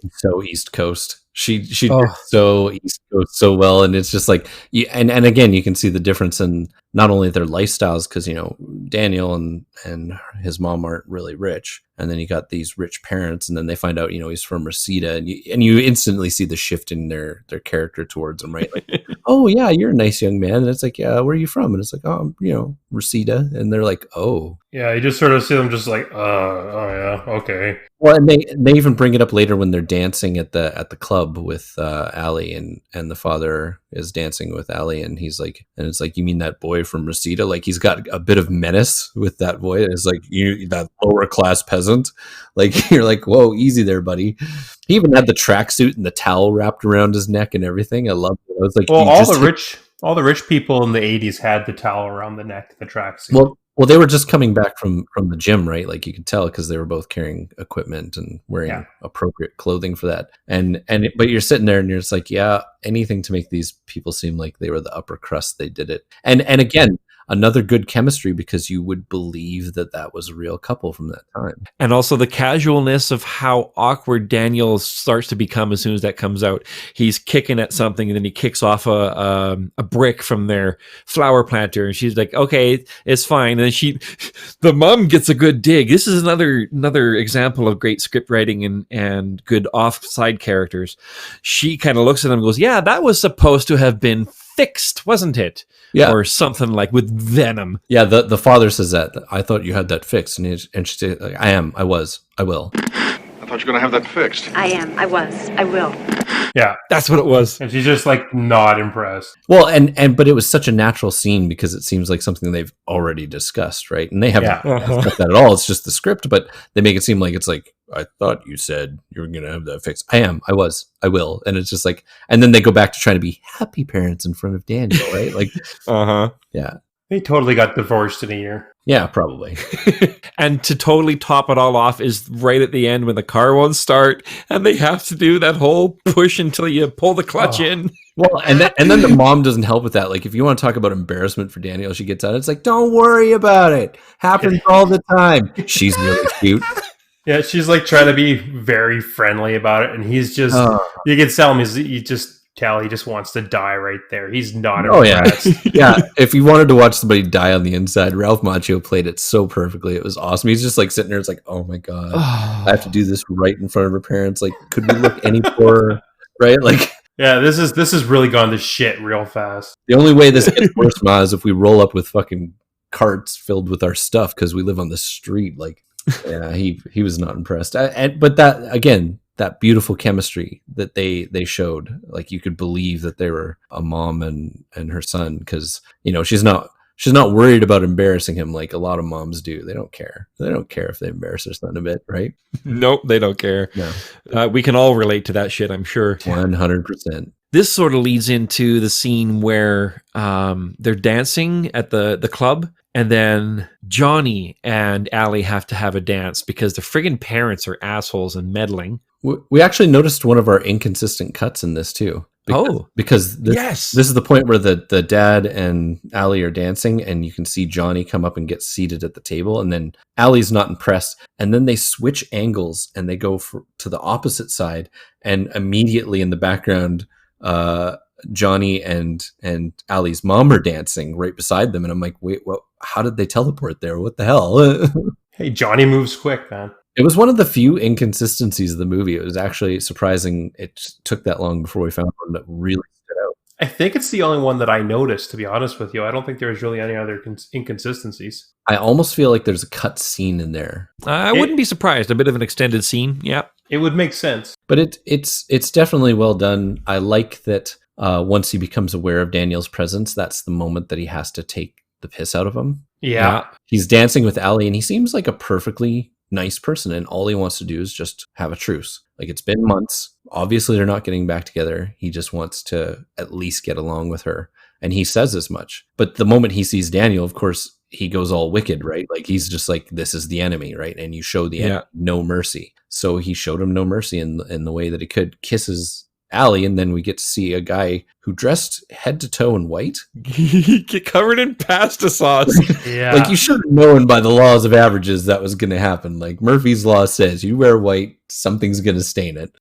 10. So East Coast. She did so East Coast so well, and it's just like, and again, you can see the difference in not only their lifestyles, because Daniel and his mom aren't really rich, and then you got these rich parents, and then they find out he's from Reseda, and you instantly see the shift in their character towards him, right? Like, oh yeah, you're a nice young man, and it's like, yeah, where are you from? And it's like, oh, Reseda, and they're like, oh. Yeah, you just sort of see them just like, oh yeah, okay. Well, and they even bring it up later when they're dancing at the club with Allie, and the father is dancing with Allie, and he's like, and it's like, you mean that boy from Reseda? Like, he's got a bit of menace with that boy. It's like, that lower class peasant. Like, you're like, whoa, easy there, buddy. He even had the tracksuit and the towel wrapped around his neck and everything. I loved it. I was like, well, all the rich people in the 80s had the towel around the neck, the tracksuit. Well, they were just coming back from the gym, right? Like, you could tell because they were both carrying equipment and wearing appropriate clothing for that. But you're sitting there and you're just like, yeah, anything to make these people seem like they were the upper crust. They did it. And again, another good chemistry, because you would believe that was a real couple from that time. And also the casualness of how awkward Daniel starts to become as soon as that comes out. He's kicking at something, and then he kicks off a brick from their flower planter, and she's like, okay, it's fine. And then the mom gets a good dig. This is another example of great script writing and good offside characters. She kind of looks at him and goes, yeah, that was supposed to have been fixed, wasn't it? Yeah. Or something like with venom. Yeah, the father says that. I thought you had that fixed. And she said, I will. I thought thought you were going to have that fixed. I am. I was. I will. Yeah. That's what it was. And she's just like not impressed. Well, but it was such a natural scene because it seems like something they've already discussed, right? And they haven't discussed that at all. It's just the script, but they make it seem like it's like, I thought you said you were going to have that fixed. I am. I was. I will. And it's just like, and then they go back to trying to be happy parents in front of Daniel, right? Like, yeah. They totally got divorced in a year. Yeah, probably. And to totally top it all off is right at the end when the car won't start and they have to do that whole push until you pull the clutch in. Well, and then the mom doesn't help with that. Like, if you want to talk about embarrassment for Daniel, she gets out. It's like, don't worry about it. Happens all the time. She's really cute. Yeah, she's like trying to be very friendly about it, and he's just you can tell him he just wants to die right there. He's not impressed. Yeah. If you wanted to watch somebody die on the inside, Ralph Macchio played it so perfectly. It was awesome. He's just like sitting there. It's like, oh my god, I have to do this right in front of her parents. Like, could we look any poorer? Right? Like, yeah, this is really gone to shit real fast. the only way this gets worse, Ma, is if we roll up with fucking carts filled with our stuff because we live on the street. Like, yeah, he was not impressed. But that again, that beautiful chemistry that they showed, like, you could believe that they were a mom and her son, because she's not worried about embarrassing him like a lot of moms do. They don't care if they embarrass their son a bit, right? Nope, they don't care. No. We can all relate to that shit, I'm sure. 100%. This sort of leads into the scene where they're dancing at the club, and then Johnny and Allie have to have a dance because the friggin' parents are assholes and meddling. We actually noticed one of our inconsistent cuts in this too. Because this is the point where the dad and Allie are dancing, and you can see Johnny come up and get seated at the table, and then Allie's not impressed, and then they switch angles and they go to the opposite side, and immediately in the background, Johnny and Allie's mom are dancing right beside them, and I'm like, wait, what? How did they teleport there? What the hell? Hey, Johnny moves quick, man. It was one of the few inconsistencies of the movie. It was actually surprising it took that long before we found one that really stood out. I think it's the only one that I noticed, to be honest with you. I don't think there's really any other inconsistencies. I almost feel like there's a cut scene in there. I wouldn't be surprised. A bit of an extended scene. Yeah. It would make sense. But it's definitely well done. I like that once he becomes aware of Daniel's presence, that's the moment that he has to take the piss out of him. Yeah. He's dancing with Allie, and he seems like a perfectly nice person, and all he wants to do is just have a truce. Like, it's been months. Obviously, they're not getting back together. He just wants to at least get along with her. And he says as much. But the moment he sees Daniel, of course, he goes all wicked, right? Like, he's just like, this is the enemy, right? And you show the enemy no mercy. So he showed him no mercy in the way that he could. Kisses Allie, and then we get to see a guy who dressed head to toe in white. Get covered in pasta sauce. Yeah. Like, you should have known by the laws of averages that was going to happen. Like, Murphy's Law says, you wear white, something's going to stain it.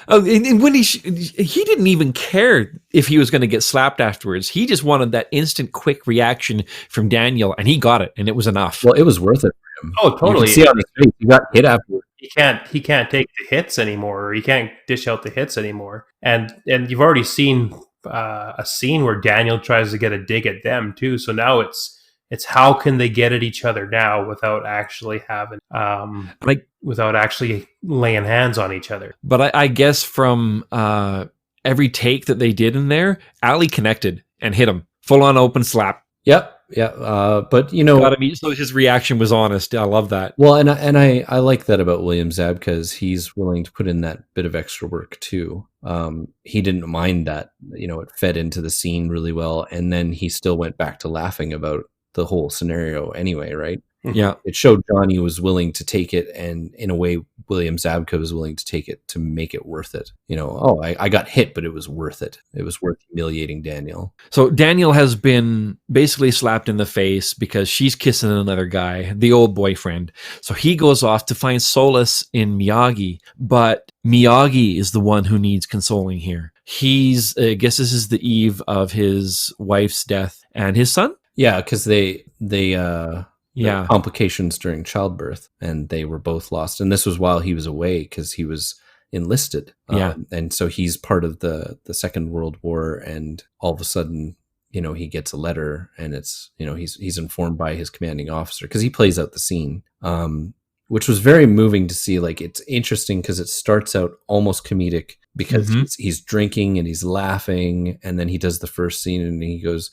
And when he didn't even care if he was going to get slapped afterwards. He just wanted that instant, quick reaction from Daniel, and he got it, and it was enough. Well, it was worth it for him. Oh, totally. You can see on his face, he got hit afterwards. He can't take the hits anymore, or he can't dish out the hits anymore. And you've already seen a scene where Daniel tries to get a dig at them too. So now it's how can they get at each other now without actually having without actually laying hands on each other. But I guess from every take that they did in there, Allie connected and hit him full on open slap. Yep. Yeah, but so his reaction was honest. I love that. Well, and I like that about William Zab, because he's willing to put in that bit of extra work too. He didn't mind that, it fed into the scene really well, and then he still went back to laughing about the whole scenario anyway, right? Yeah, it showed Johnny was willing to take it, and in a way, William Zabka was willing to take it to make it worth it. I got hit, but it was worth it. It was worth humiliating Daniel. So Daniel has been basically slapped in the face because she's kissing another guy, the old boyfriend. So he goes off to find solace in Miyagi, but Miyagi is the one who needs consoling here. I guess this is the eve of his wife's death and his son. Yeah, because they complications during childbirth, and they were both lost. And this was while he was away, because he was enlisted. And so he's part of the Second World War, and all of a sudden, he gets a letter, and it's, he's informed by his commanding officer, because he plays out the scene. which was very moving to see. Like, it's interesting because it starts out almost comedic because he's drinking and he's laughing, and then he does the first scene and he goes,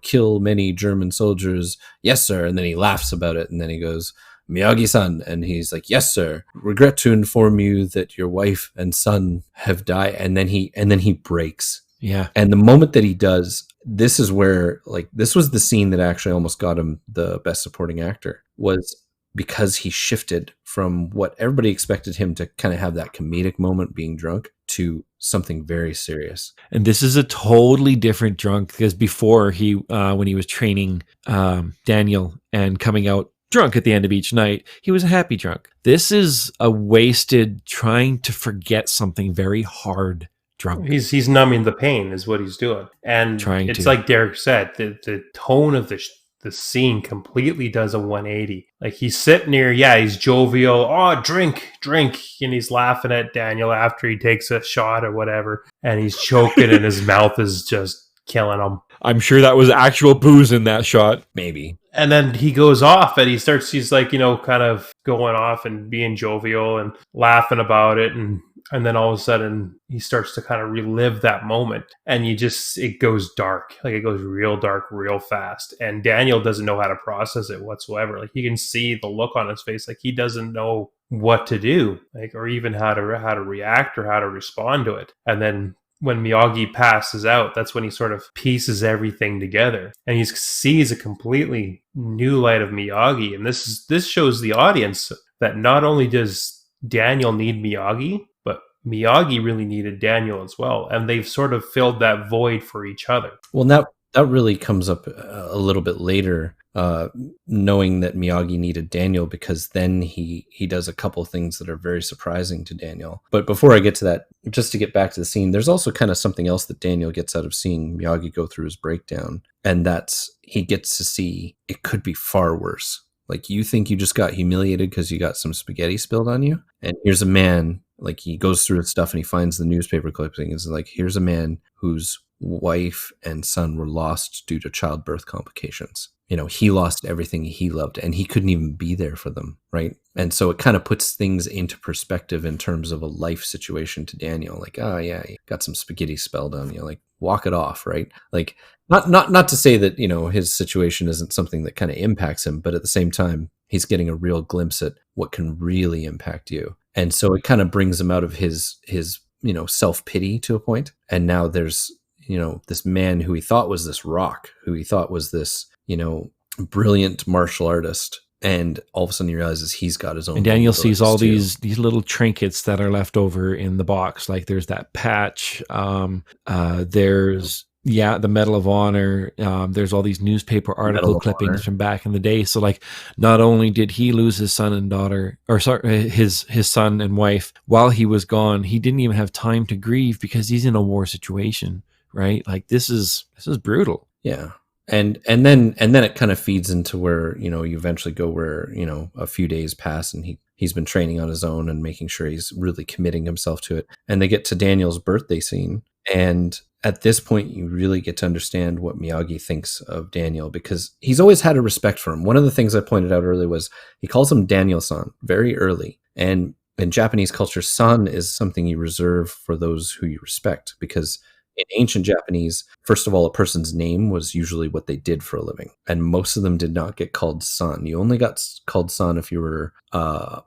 kill many German soldiers, yes sir, and then he laughs about it, and then he goes, Miyagi-san, and he's like, yes sir, regret to inform you that your wife and son have died, and then he breaks. Yeah. And the moment that he does, this is where, like, this was the scene that actually almost got him the best supporting actor, was because he shifted from what everybody expected him to kind of have, that comedic moment being drunk, to something very serious. And this is a totally different drunk, because before he, when he was training Daniel and coming out drunk at the end of each night, he was a happy drunk. This is a wasted, trying to forget something very hard drunk. He's numbing the pain is what he's doing. And it's like Derek said, the tone of the scene completely does a 180. Like, he's sitting here, he's jovial, drink, and he's laughing at Daniel after he takes a shot or whatever, and he's choking and his mouth is just killing him. I'm sure that was actual booze in that shot. Maybe. And then he goes off and he's like, kind of going off and being jovial and laughing about it. And then all of a sudden he starts to kind of relive that moment, and it goes dark. Like, it goes real dark real fast. And Daniel doesn't know how to process it whatsoever. Like, you can see the look on his face. Like, he doesn't know what to do, like, or even how to react or how to respond to it. And then when Miyagi passes out, that's when he sort of pieces everything together, and he sees a completely new light of Miyagi. And this shows the audience that not only does Daniel need Miyagi, but Miyagi really needed Daniel as well. And they've sort of filled that void for each other. Well, that really comes up a little bit later, knowing that Miyagi needed Daniel, because then he does a couple things that are very surprising to Daniel. But before I get to that, just to get back to the scene, there's also kind of something else that Daniel gets out of seeing Miyagi go through his breakdown. And that's, he gets to see it could be far worse. Like, you think you just got humiliated because you got some spaghetti spilled on you? And here's a man, like, he goes through his stuff and he finds the newspaper clipping. It's like, here's a man whose wife and son were lost due to childbirth complications. He lost everything he loved, and he couldn't even be there for them, right? And so it kind of puts things into perspective in terms of a life situation to Daniel. Like, you got some spaghetti spilled on you. Like, walk it off, right? Like, not to say that, his situation isn't something that kind of impacts him, but at the same time, he's getting a real glimpse at what can really impact you. And so it kind of brings him out of his self-pity to a point. And now there's, this man who he thought was this rock, who he thought was this, brilliant martial artist. And all of a sudden he realizes he's got his own. And Daniel sees all these little trinkets that are left over in the box. Like, there's that patch. There's the Medal of Honor. There's all these newspaper article clippings from back in the day. So, like, not only did he lose his son and daughter, his son and wife while he was gone, he didn't even have time to grieve because he's in a war situation, right? Like, this is brutal. Yeah. And then it kind of feeds into where, you eventually go where, a few days pass and he's been training on his own and making sure he's really committing himself to it. And they get to Daniel's birthday scene. And at this point, you really get to understand what Miyagi thinks of Daniel, because he's always had a respect for him. One of the things I pointed out earlier was he calls him Daniel-san very early. And in Japanese culture, san is something you reserve for those who you respect, because in ancient Japanese, first of all, a person's name was usually what they did for a living. And most of them did not get called san. You only got called san if you were a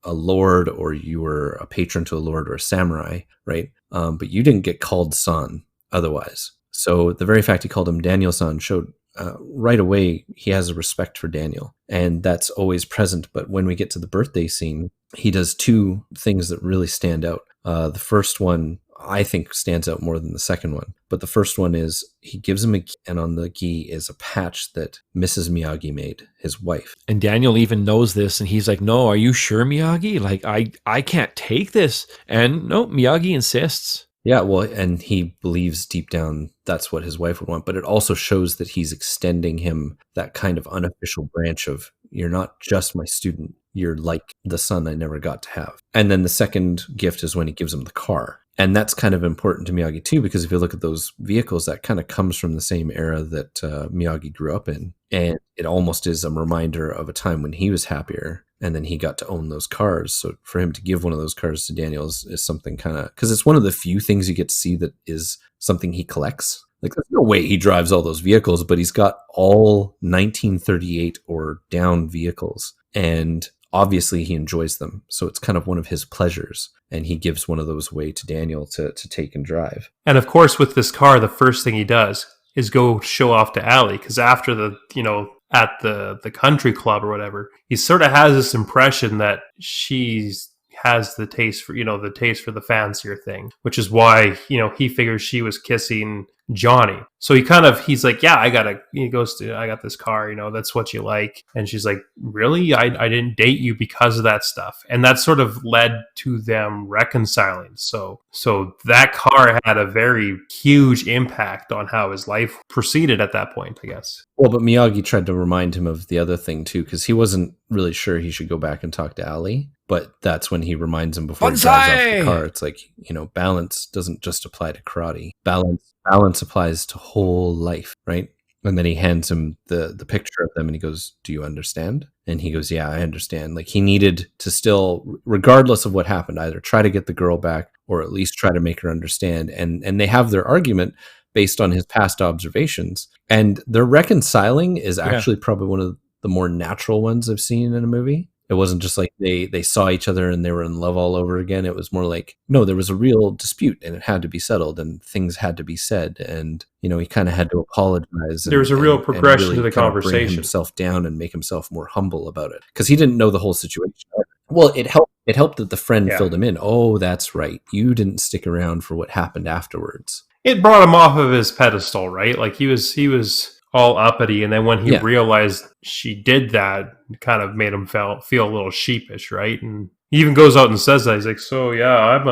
lord, or you were a patron to a lord, or a samurai, right? But you didn't get called san otherwise. So the very fact he called him Daniel-san showed right away he has a respect for Daniel. And that's always present. But when we get to the birthday scene, he does two things that really stand out. The first one, I think, stands out more than the second one. But the first one is he gives him a gi, and on the gi is a patch that Mrs. Miyagi made, his wife. And Daniel even knows this, and he's like, no, are you sure, Miyagi? Like, I can't take this. And no, Miyagi insists. Yeah, well, and he believes deep down that's what his wife would want. But it also shows that he's extending him that kind of unofficial branch of, you're not just my student, you're like the son I never got to have. And then the second gift is when he gives him the car. And that's kind of important to Miyagi too, because if you look at those vehicles, that kind of comes from the same era that Miyagi grew up in. And it almost is a reminder of a time when he was happier and then he got to own those cars. So for him to give one of those cars to Daniel is something kind of, because it's one of the few things you get to see that is something he collects. Like, there's no way he drives all those vehicles, but he's got all 1938 or down vehicles. And obviously he enjoys them. So it's kind of one of his pleasures. And he gives one of those away to Daniel to take and drive. And of course, with this car, the first thing he does is go show off to Allie, because after at the country club or whatever, he sort of has this impression that she's has the taste for the fancier thing, which is why he figures she was kissing Johnny. So he's like, yeah, I got this car, that's what you like. And she's like, really? I didn't date you because of that stuff. And that sort of led to them reconciling. So that car had a very huge impact on how his life proceeded at that point, I guess. Well, but Miyagi tried to remind him of the other thing too, because he wasn't really sure he should go back and talk to Ali. But that's when he reminds him before he drives off the car. It's like, balance doesn't just apply to karate. Balance applies to whole life, right? And then he hands him the picture of them and he goes, do you understand? And he goes, yeah, I understand. Like, he needed to still, regardless of what happened, either try to get the girl back or at least try to make her understand. And they have their argument based on his past observations. And their reconciling is actually probably one of the more natural ones I've seen in a movie. It wasn't just like they saw each other and they were in love all over again. It was more like, no, there was a real dispute and it had to be settled and things had to be said. And, he kind of had to apologize. There was a real progression really to the conversation. Bring himself down and make himself more humble about it, because he didn't know the whole situation. Well, it helped that the friend filled him in. Oh, that's right. You didn't stick around for what happened afterwards. It brought him off of his pedestal, right? Like, he was all uppity, and then when he realized she did that, it kind of made him feel a little sheepish, right? And he even goes out and says that. He's like, so yeah,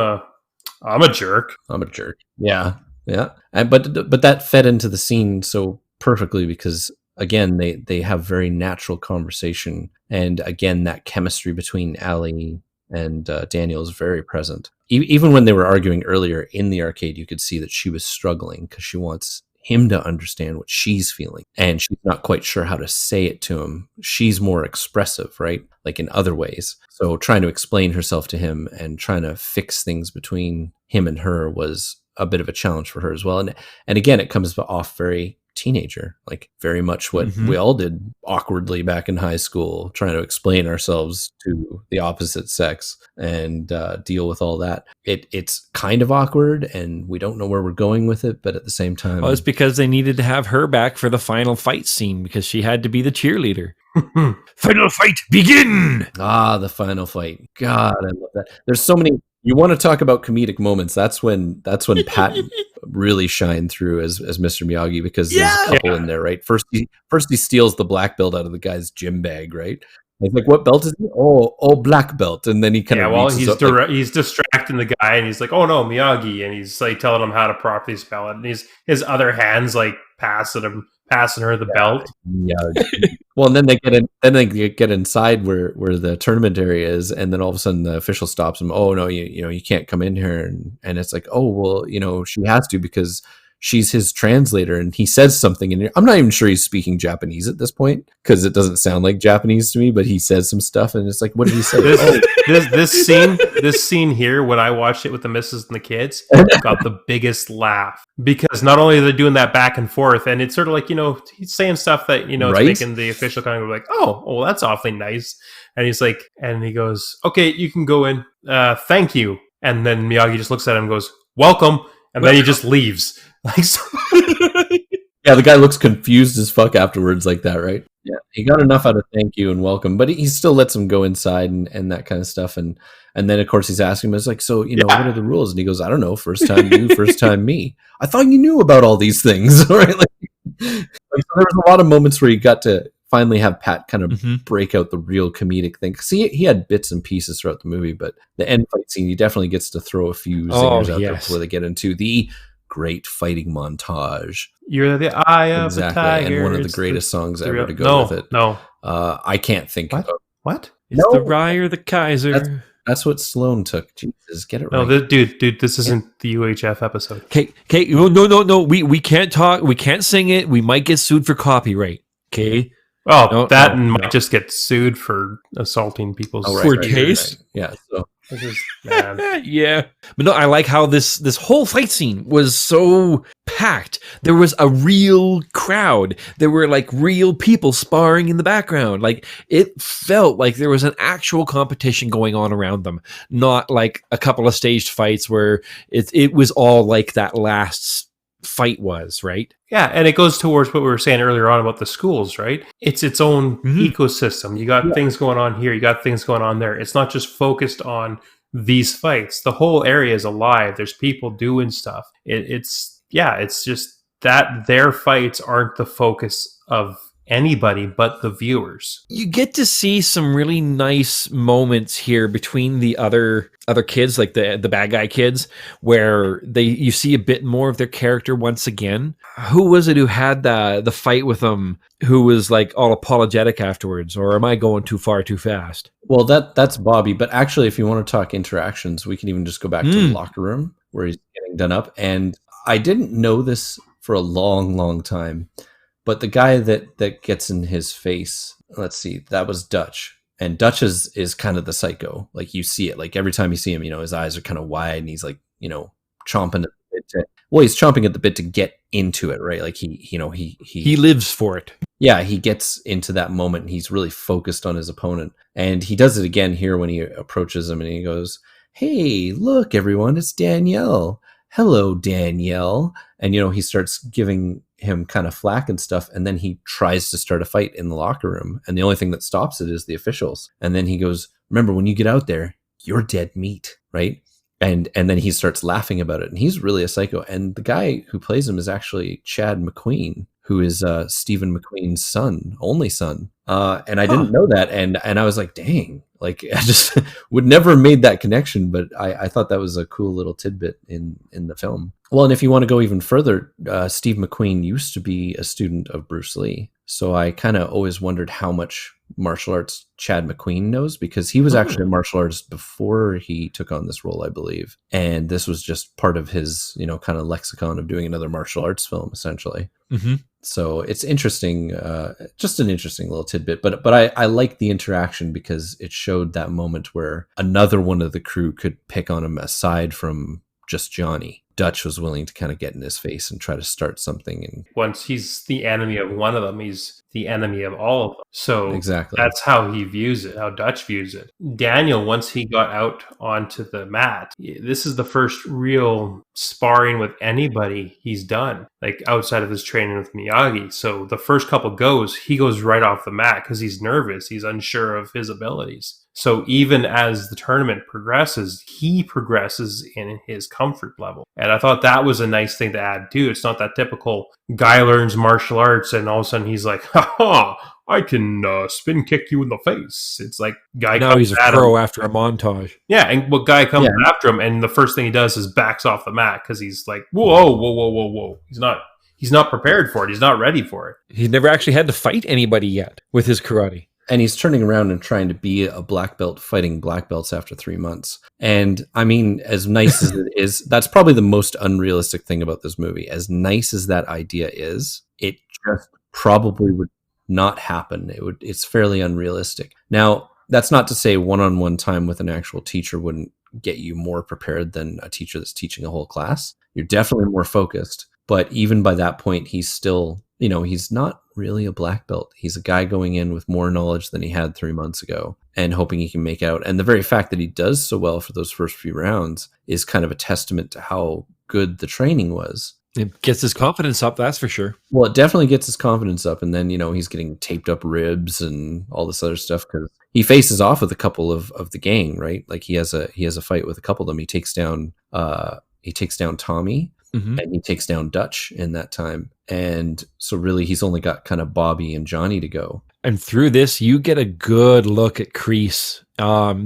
I'm a jerk. I'm a jerk. Yeah. But that fed into the scene so perfectly, because again, they have very natural conversation, and again, that chemistry between Ali and Daniel is very present. Even when they were arguing earlier in the arcade, you could see that she was struggling because she wants him to understand what she's feeling, and she's not quite sure how to say it to him. She's more expressive, right? Like in other ways. So trying to explain herself to him and trying to fix things between him and her was a bit of a challenge for her as well. And again, it comes off very teenager, like very much what we all did awkwardly back in high school, trying to explain ourselves to the opposite sex and deal with all that. It's kind of awkward and we don't know where we're going with it, but at the same time, well, it's because they needed to have her back for the final fight scene because she had to be the cheerleader. Final fight, begin! The final fight. God, I love that. There's so many. You want to talk about comedic moments? That's when Pat really shined through as Mr. Miyagi, because there's a couple in there, right? First he steals the black belt out of the guy's gym bag, right? He's like, "What belt is he? Oh, black belt." And then he kind of he's distracting the guy, and he's like, "Oh no, Miyagi!" And he's like telling him how to properly spell it, and his other hand's like passing her the belt. Yeah. Well, and then they get inside where the tournament area is, and then all of a sudden the official stops him. Oh no, you can't come in here, and it's like, oh well, she has to because she's his translator, and he says something, and I'm not even sure he's speaking Japanese at this point because it doesn't sound like Japanese to me, but he says some stuff, and it's like, what did he say? This scene here, when I watched it with the missus and the kids, got the biggest laugh, because not only are they doing that back and forth, and it's sort of like, he's saying stuff that, right? It's making the official kind of like, oh, that's awfully nice. And he's like, and he goes, okay, you can go in. Thank you. And then Miyagi just looks at him and goes, welcome. And then he just leaves. Like, so yeah, the guy looks confused as fuck afterwards like that, right? Yeah, he got enough out of thank you and welcome, but he still lets him go inside and that kind of stuff. And then, of course, he's asking him, it's like, so, what are the rules? And he goes, I don't know, first time you, first time me. I thought you knew about all these things, right? Like, so there was a lot of moments where you got to finally have Pat kind of break out the real comedic thing. Because he had bits and pieces throughout the movie, but the end fight scene, he definitely gets to throw a few zingers out there before they get into the great fighting montage. You're the eye of the tiger. And one of the greatest songs ever to go with it. No. I can't think of what? It's the Rye or the Kaiser. That's what Sloan took. Jesus, get it No, right. dude, this isn't the UHF episode. Okay, no. We can't talk. We can't sing it. We might get sued for copyright. Okay. Oh, No, might just get sued for assaulting people's For taste? Yeah. So This is, man. Yeah. But no, I like how this whole fight scene was so packed. There was a real crowd. There were like real people sparring in the background. Like it felt like there was an actual competition going on around them, not like a couple of staged fights where it was all like that last fight was, right? Yeah, and it goes towards what we were saying earlier on about the schools, right? It's its own ecosystem. You got things going on here, you got things going on there. It's not just focused on these fights. The whole area is alive. There's people doing stuff. It's just that their fights aren't the focus of anybody but the viewers. You get to see some really nice moments here between the other kids, like the bad guy kids, where you see a bit more of their character once again. Who was it who had the fight with them, who was like all apologetic afterwards? Or am I going too far too fast? well, that's Bobby. But actually, if you want to talk interactions, we can even just go back to the locker room where he's getting done up. And I didn't know this for a long, long time. But the guy that gets in his face, let's see, that was Dutch. And Dutch is kind of the psycho. Like you see it. Like every time you see him, his eyes are kind of wide and he's like, chomping at the bit he's chomping at the bit to get into it, right? Like he lives for it. Yeah, he gets into that moment and he's really focused on his opponent. And he does it again here when he approaches him and he goes, "Hey, look everyone, it's Danielle. Hello, Danielle." And he starts giving him kind of flack and stuff, and then he tries to start a fight in the locker room, and the only thing that stops it is the officials. And then he goes, "Remember, when you get out there, you're dead meat," right? And then he starts laughing about it, and he's really a psycho. And the guy who plays him is actually Chad McQueen, who is Stephen McQueen's only son. And I didn't know that, and I was like, dang, like I just would never have made that connection, but I thought that was a cool little tidbit in the film. Well, and if you want to go even further, Steve McQueen used to be a student of Bruce Lee. So I kind of always wondered how much martial arts Chad McQueen knows, because he was actually a martial artist before he took on this role, I believe. And this was just part of his, kind of lexicon of doing another martial arts film, essentially. Mm-hmm. So it's interesting, just an interesting little tidbit. But I like the interaction because it showed that moment where another one of the crew could pick on him aside from just Johnny. Dutch was willing to kind of get in his face and try to start something. And once he's the enemy of one of them, he's the enemy of all of them. So exactly, that's how he views it, how Dutch views it. Daniel, once he got out onto the mat, this is the first real sparring with anybody he's done, like outside of his training with Miyagi. So the first couple goes, he goes right off the mat because he's nervous. He's unsure of his abilities. So even as the tournament progresses, he progresses in his comfort level. And I thought that was a nice thing to add too. It's not that typical guy learns martial arts and all of a sudden he's like, "Ha, I can spin kick you in the face." It's like guy now comes he's a at pro him. after a montage. Yeah, and what guy comes after him, and the first thing he does is backs off the mat because he's like, whoa. He's not prepared for it. He's not ready for it. He's never actually had to fight anybody yet with his karate. And he's turning around and trying to be a black belt fighting black belts after 3 months. And I mean, as nice as it is, that's probably the most unrealistic thing about this movie. As nice as that idea is, it just probably would not happen. It's fairly unrealistic. Now, that's not to say one-on-one time with an actual teacher wouldn't get you more prepared than a teacher that's teaching a whole class. You're definitely more focused. But even by that point, he's still, he's not really a black belt. He's a guy going in with more knowledge than he had 3 months ago and hoping he can make out. And the very fact that he does so well for those first few rounds is kind of a testament to how good the training was. It gets his confidence up, that's for sure. Well, it definitely gets his confidence up. And then, he's getting taped up ribs and all this other stuff because he faces off with a couple of the gang, right? Like he has a fight with a couple of them. He takes down Tommy. Mm-hmm. And he takes down Dutch in that time. And so really he's only got kind of Bobby and Johnny to go. And through this, you get a good look at Kreese.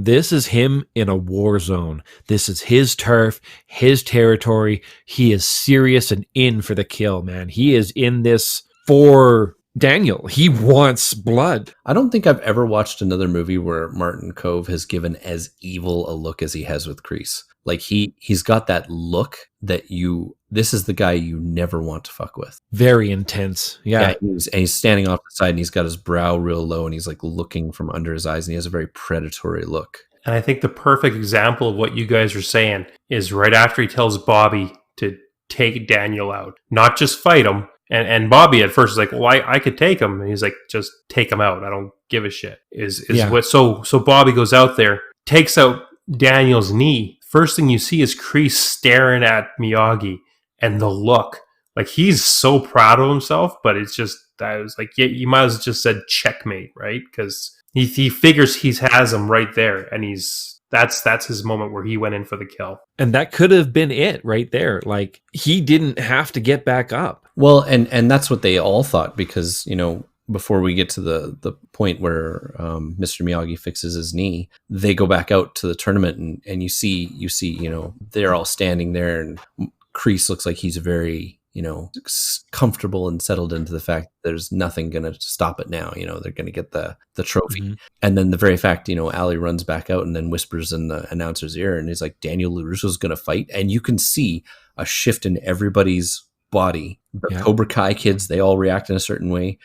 This is him in a war zone. This is his turf, his territory. He is serious and in for the kill, man. He is in this for Daniel. He wants blood. I don't think I've ever watched another movie where Martin Kove has given as evil a look as he has with Kreese. Like he's got that look that this is the guy you never want to fuck with. Very intense. Yeah. He's standing off the side and he's got his brow real low and he's like looking from under his eyes and he has a very predatory look. And I think the perfect example of what you guys are saying is right after he tells Bobby to take Daniel out, not just fight him. And Bobby at first is like, well, I could take him. And he's like, just take him out. I don't give a shit. So Bobby goes out there, takes out Daniel's knee. First thing you see is Kreese staring at Miyagi and the look. Like, he's so proud of himself, but it's just, I was like, yeah, you might have just said checkmate, right? Because he figures he has him right there, and that's his moment where he went in for the kill. And that could have been it right there. Like, he didn't have to get back up. Well, and that's what they all thought, because, before we get to the point where Mr. Miyagi fixes his knee, they go back out to the tournament and you see, they're all standing there, and Kreese looks like he's very, comfortable and settled into the fact that there's nothing going to stop it now. They're going to get the trophy. Mm-hmm. And then the very fact, Ali runs back out and then whispers in the announcer's ear, and he's like, Daniel LaRusso's going to fight. And you can see a shift in everybody's body. The Cobra Kai kids, they all react in a certain way.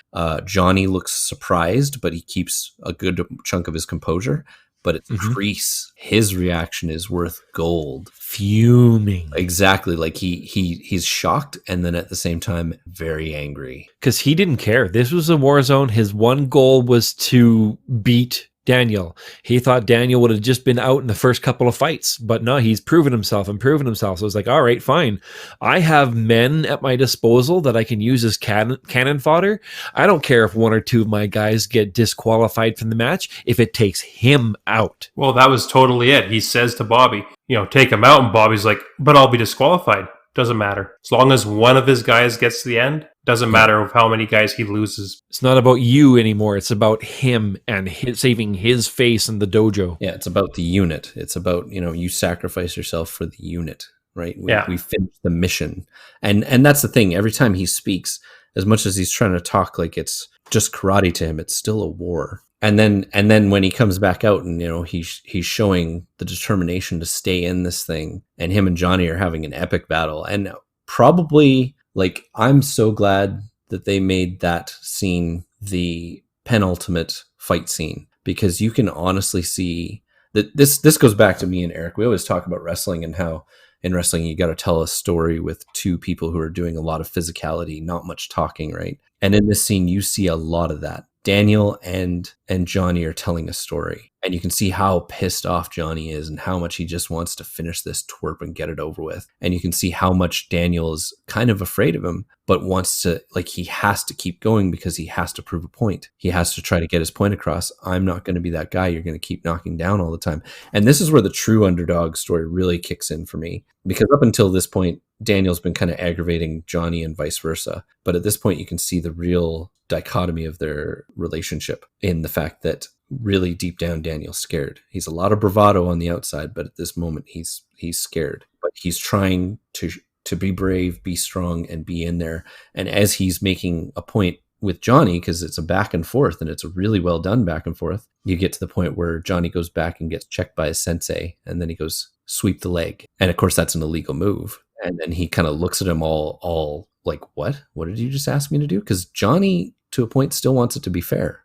Johnny looks surprised, but he keeps a good chunk of his composure. But it's Kreese. His reaction is worth gold. Fuming. Exactly. Like he's shocked, and then at the same time, very angry. Because he didn't care. This was a war zone. His one goal was to beat Daniel. He thought Daniel would have just been out in the first couple of fights, but no, he's proven himself. So it's like, all right, fine. I have men at my disposal that I can use as cannon fodder. I don't care if one or two of my guys get disqualified from the match if it takes him out. Well, that was totally it. He says to Bobby, take him out, and Bobby's like, but I'll be disqualified. Doesn't matter. As long as one of his guys gets to the end, doesn't matter how many guys he loses. It's not about you anymore. It's about him and saving his face in the dojo. Yeah, it's about the unit. It's about, you sacrifice yourself for the unit, right? We finish the mission. And that's the thing. Every time he speaks, as much as he's trying to talk like it's just karate to him, it's still a war. And then when he comes back out and, he's showing the determination to stay in this thing, and him and Johnny are having an epic battle. And probably, like, I'm so glad that they made that scene the penultimate fight scene, because you can honestly see that this goes back to me and Eric. We always talk about wrestling and how in wrestling you got to tell a story with two people who are doing a lot of physicality, not much talking, right? And in this scene, you see a lot of that. Daniel and Johnny are telling a story, and you can see how pissed off Johnny is and how much he just wants to finish this twerp and get it over with. And you can see how much Daniel is kind of afraid of him, but wants to, like, he has to keep going because he has to prove a point. He has to try to get his point across. I'm not going to be that guy you're going to keep knocking down all the time. And this is where the true underdog story really kicks in for me, because up until this point, Daniel's been kind of aggravating Johnny and vice versa. But at this point, you can see the real dichotomy of their relationship in the fact that really deep down, Daniel's scared. He's a lot of bravado on the outside, but at this moment, he's scared. But he's trying to be brave, be strong, and be in there. And as he's making a point with Johnny, because it's a back and forth, and it's a really well done back and forth, you get to the point where Johnny goes back and gets checked by his sensei, and then he goes, sweep the leg. And of course, that's an illegal move. And then he kind of looks at him all like, what? What did you just ask me to do? Because Johnny, to a point, still wants it to be fair.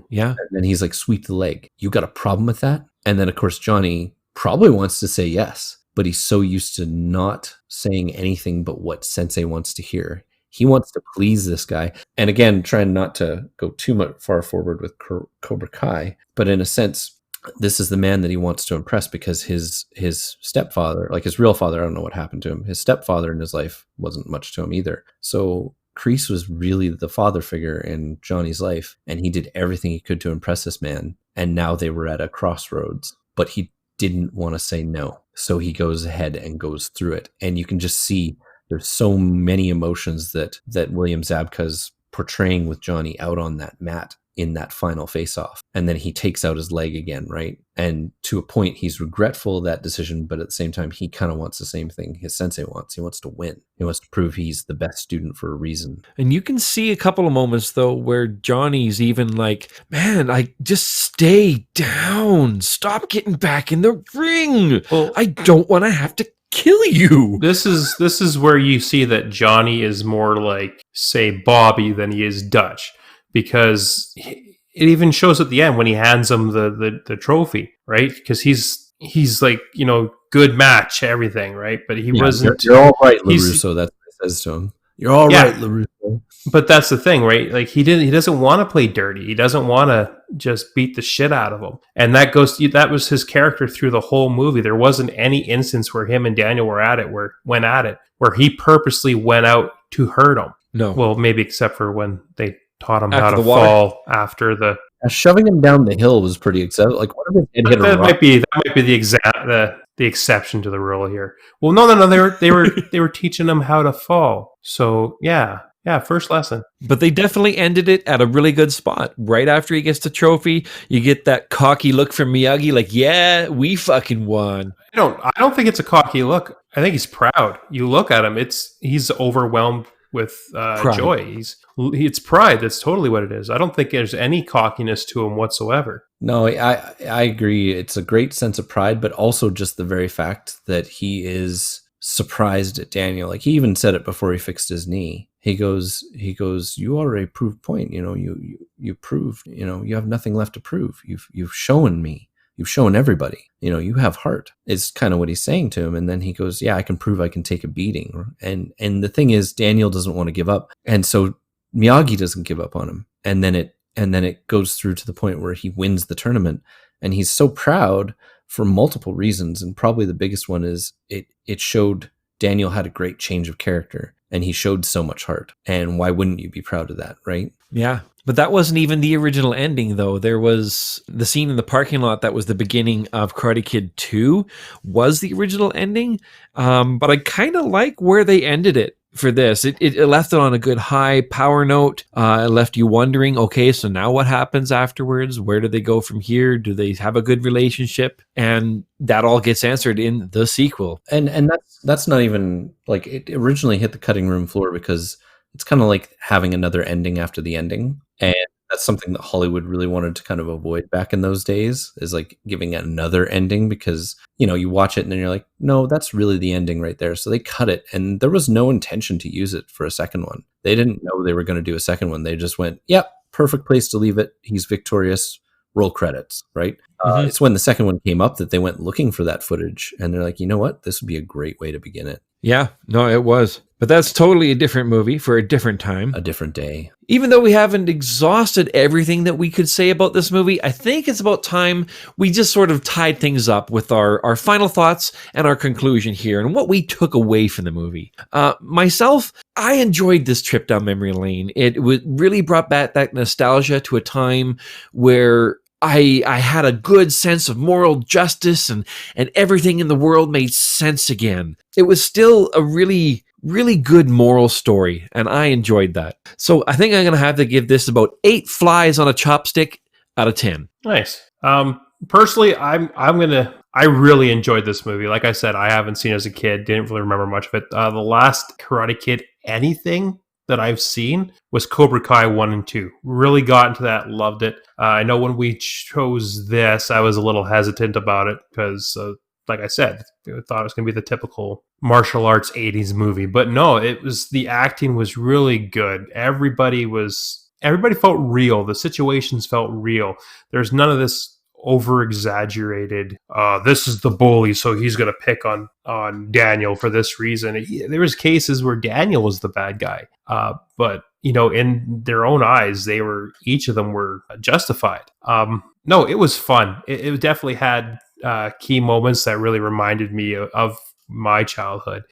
Yeah. And then he's like, sweep the leg. You got a problem with that? And then, of course, Johnny probably wants to say yes, but he's so used to not saying anything but what Sensei wants to hear. He wants to please this guy. And again, trying not to go too much far forward with Cobra Kai, but in a sense, this is the man that he wants to impress, because his stepfather, like his real father, I don't know what happened to him. His stepfather in his life wasn't much to him either. So Kreese was really the father figure in Johnny's life, and he did everything he could to impress this man. And now they were at a crossroads, but he didn't want to say no. So he goes ahead and goes through it. And you can just see there's so many emotions that William Zabka's portraying with Johnny out on that mat in that final face-off. And then he takes out his leg again, right? And to a point, he's regretful of that decision, but at the same time, he kind of wants the same thing his sensei wants. He wants to win. He wants to prove he's the best student for a reason. And you can see a couple of moments, though, where Johnny's even like, man, I just stay down. Stop getting back in the ring. Well, I don't want to have to kill you. This is where you see that Johnny is more like, say, Bobby than he is Dutch, because it even shows at the end when he hands him the trophy, right? Because he's like, good match, everything, right? But he wasn't. You're all right, LaRusso. That's what he says to him. You're all right, LaRusso. But that's the thing, right? Like he doesn't want to play dirty. He doesn't want to just beat the shit out of him. And that was his character through the whole movie. There wasn't any instance where him and Daniel went at it where he purposely went out to hurt him. No. Well, maybe except for when they taught him After how to the water. fall after the. Shoving him down the hill was pretty exciting. Like, what if his head hit a That rock? might be the exception to the rule here. Well, no. They were teaching him how to fall. So yeah, first lesson. But they definitely ended it at a really good spot. Right after he gets the trophy, you get that cocky look from Miyagi, like, yeah, we fucking won. I don't think it's a cocky look. I think he's proud. You look at him, he's overwhelmed with joy. It's pride. That's totally what it is. I don't think there's any cockiness to him whatsoever. No, I agree. It's a great sense of pride, but also just the very fact that he is surprised at Daniel. Like, he even said it before he fixed his knee. He goes, you already proved point. You proved, you have nothing left to prove. You've shown me. You've shown everybody, you have heart, is kind of what he's saying to him. And then he goes, yeah, I can prove I can take a beating. And the thing is, Daniel doesn't want to give up. And so Miyagi doesn't give up on him. And then it goes through to the point where he wins the tournament. And he's so proud for multiple reasons. And probably the biggest one is it showed Daniel had a great change of character, and he showed so much heart. And why wouldn't you be proud of that, right? Yeah. But that wasn't even the original ending, though. There was the scene in the parking lot that was the beginning of Karate Kid 2 was the original ending. But I kind of like where they ended it for this. It left it on a good high power note. It left you wondering, okay, so now what happens afterwards? Where do they go from here? Do they have a good relationship? And that all gets answered in the sequel. And that's not even, like, it originally hit the cutting room floor because it's kind of like having another ending after the ending. And that's something that Hollywood really wanted to kind of avoid back in those days, is like giving it another ending, because, you watch it and then you're like, no, that's really the ending right there. So they cut it, and there was no intention to use it for a second one. They didn't know they were going to do a second one. They just went, yep, perfect place to leave it. He's victorious. Roll credits, right? It's when the second one came up that they went looking for that footage, and they're like, you know what? This would be a great way to begin it. Yeah, no, it was. But that's totally a different movie for a different time. A different day. Even though we haven't exhausted everything that we could say about this movie, I think it's about time we just sort of tied things up with our final thoughts and our conclusion here and what we took away from the movie. Myself, I enjoyed this trip down memory lane. It really brought back that nostalgia to a time where I had a good sense of moral justice and everything in the world made sense again. It was still a really good moral story, and I enjoyed that. So I think I'm going to have to give this about 8 flies on a chopstick out of 10. Nice. Personally, I really enjoyed this movie. Like I said, I haven't seen it as a kid, didn't really remember much of it. The last Karate Kid anything that I've seen was Cobra Kai 1 and 2. Really got into that, loved it. I know when we chose this, I was a little hesitant about it because, like I said, I thought it was going to be the typical martial arts 80s movie. But no, the acting was really good. Everybody felt real. The situations felt real. There's none of this over-exaggerated, this is the bully, so he's going to pick on Daniel for this reason. There was cases where Daniel was the bad guy, but in their own eyes, each of them were justified. No, it was fun. It definitely had key moments that really reminded me of my childhood.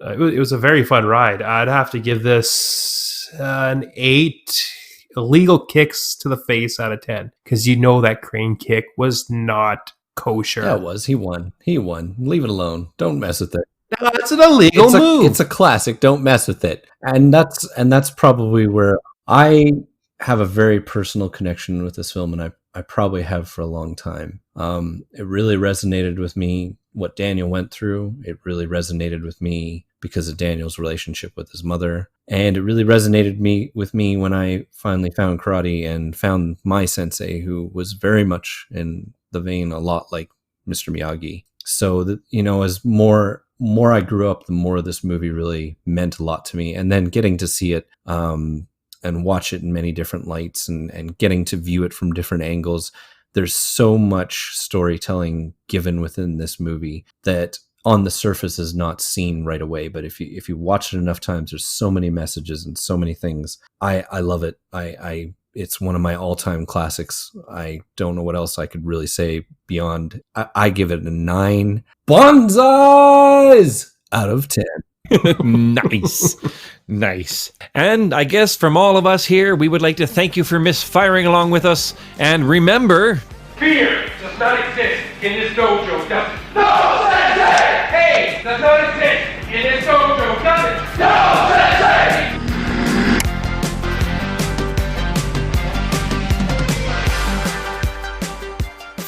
It was a very fun ride. I'd have to give this an 8 illegal kicks to the face out of 10, because that crane kick was not kosher. Yeah, it was. He won. Leave it alone. Don't mess with it. No, it's an illegal move. It's a classic. Don't mess with it. And that's probably where I have a very personal connection with this film, and I probably have for a long time. It really resonated with me what Daniel went through. It really resonated with me because of Daniel's relationship with his mother. And it really resonated with me when I finally found karate and found my sensei, who was very much in the vein a lot like Mr. Miyagi. So that, as more I grew up, the more this movie really meant a lot to me. And then getting to see it and watch it in many different lights and getting to view it from different angles. There's so much storytelling given within this movie that on the surface is not seen right away. But if you watch it enough times, there's so many messages and so many things. I love it. It's one of my all-time classics. I don't know what else I could really say beyond. I give it a 9 bonsais out of 10. Nice. And I guess from all of us here, we would like to thank you for misfiring along with us. And remember, Fear does not exist in this dojo, does it? No, Sensei! Hey, does not exist in this dojo, does it? No, Sensei!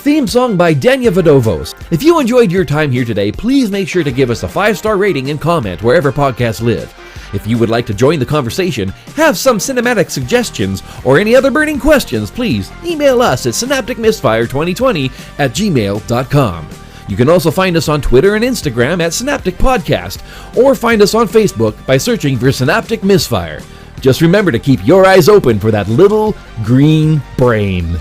theme song by Danya Vadovos. If you enjoyed your time here today, please make sure to give us a 5-star rating and comment wherever podcasts live. If you would like to join the conversation, have some cinematic suggestions, or any other burning questions, please email us at synapticmisfire2020@gmail.com. You can also find us on Twitter and Instagram at Synaptic Podcast, or find us on Facebook by searching for Synaptic Misfire. Just remember to keep your eyes open for that little green brain.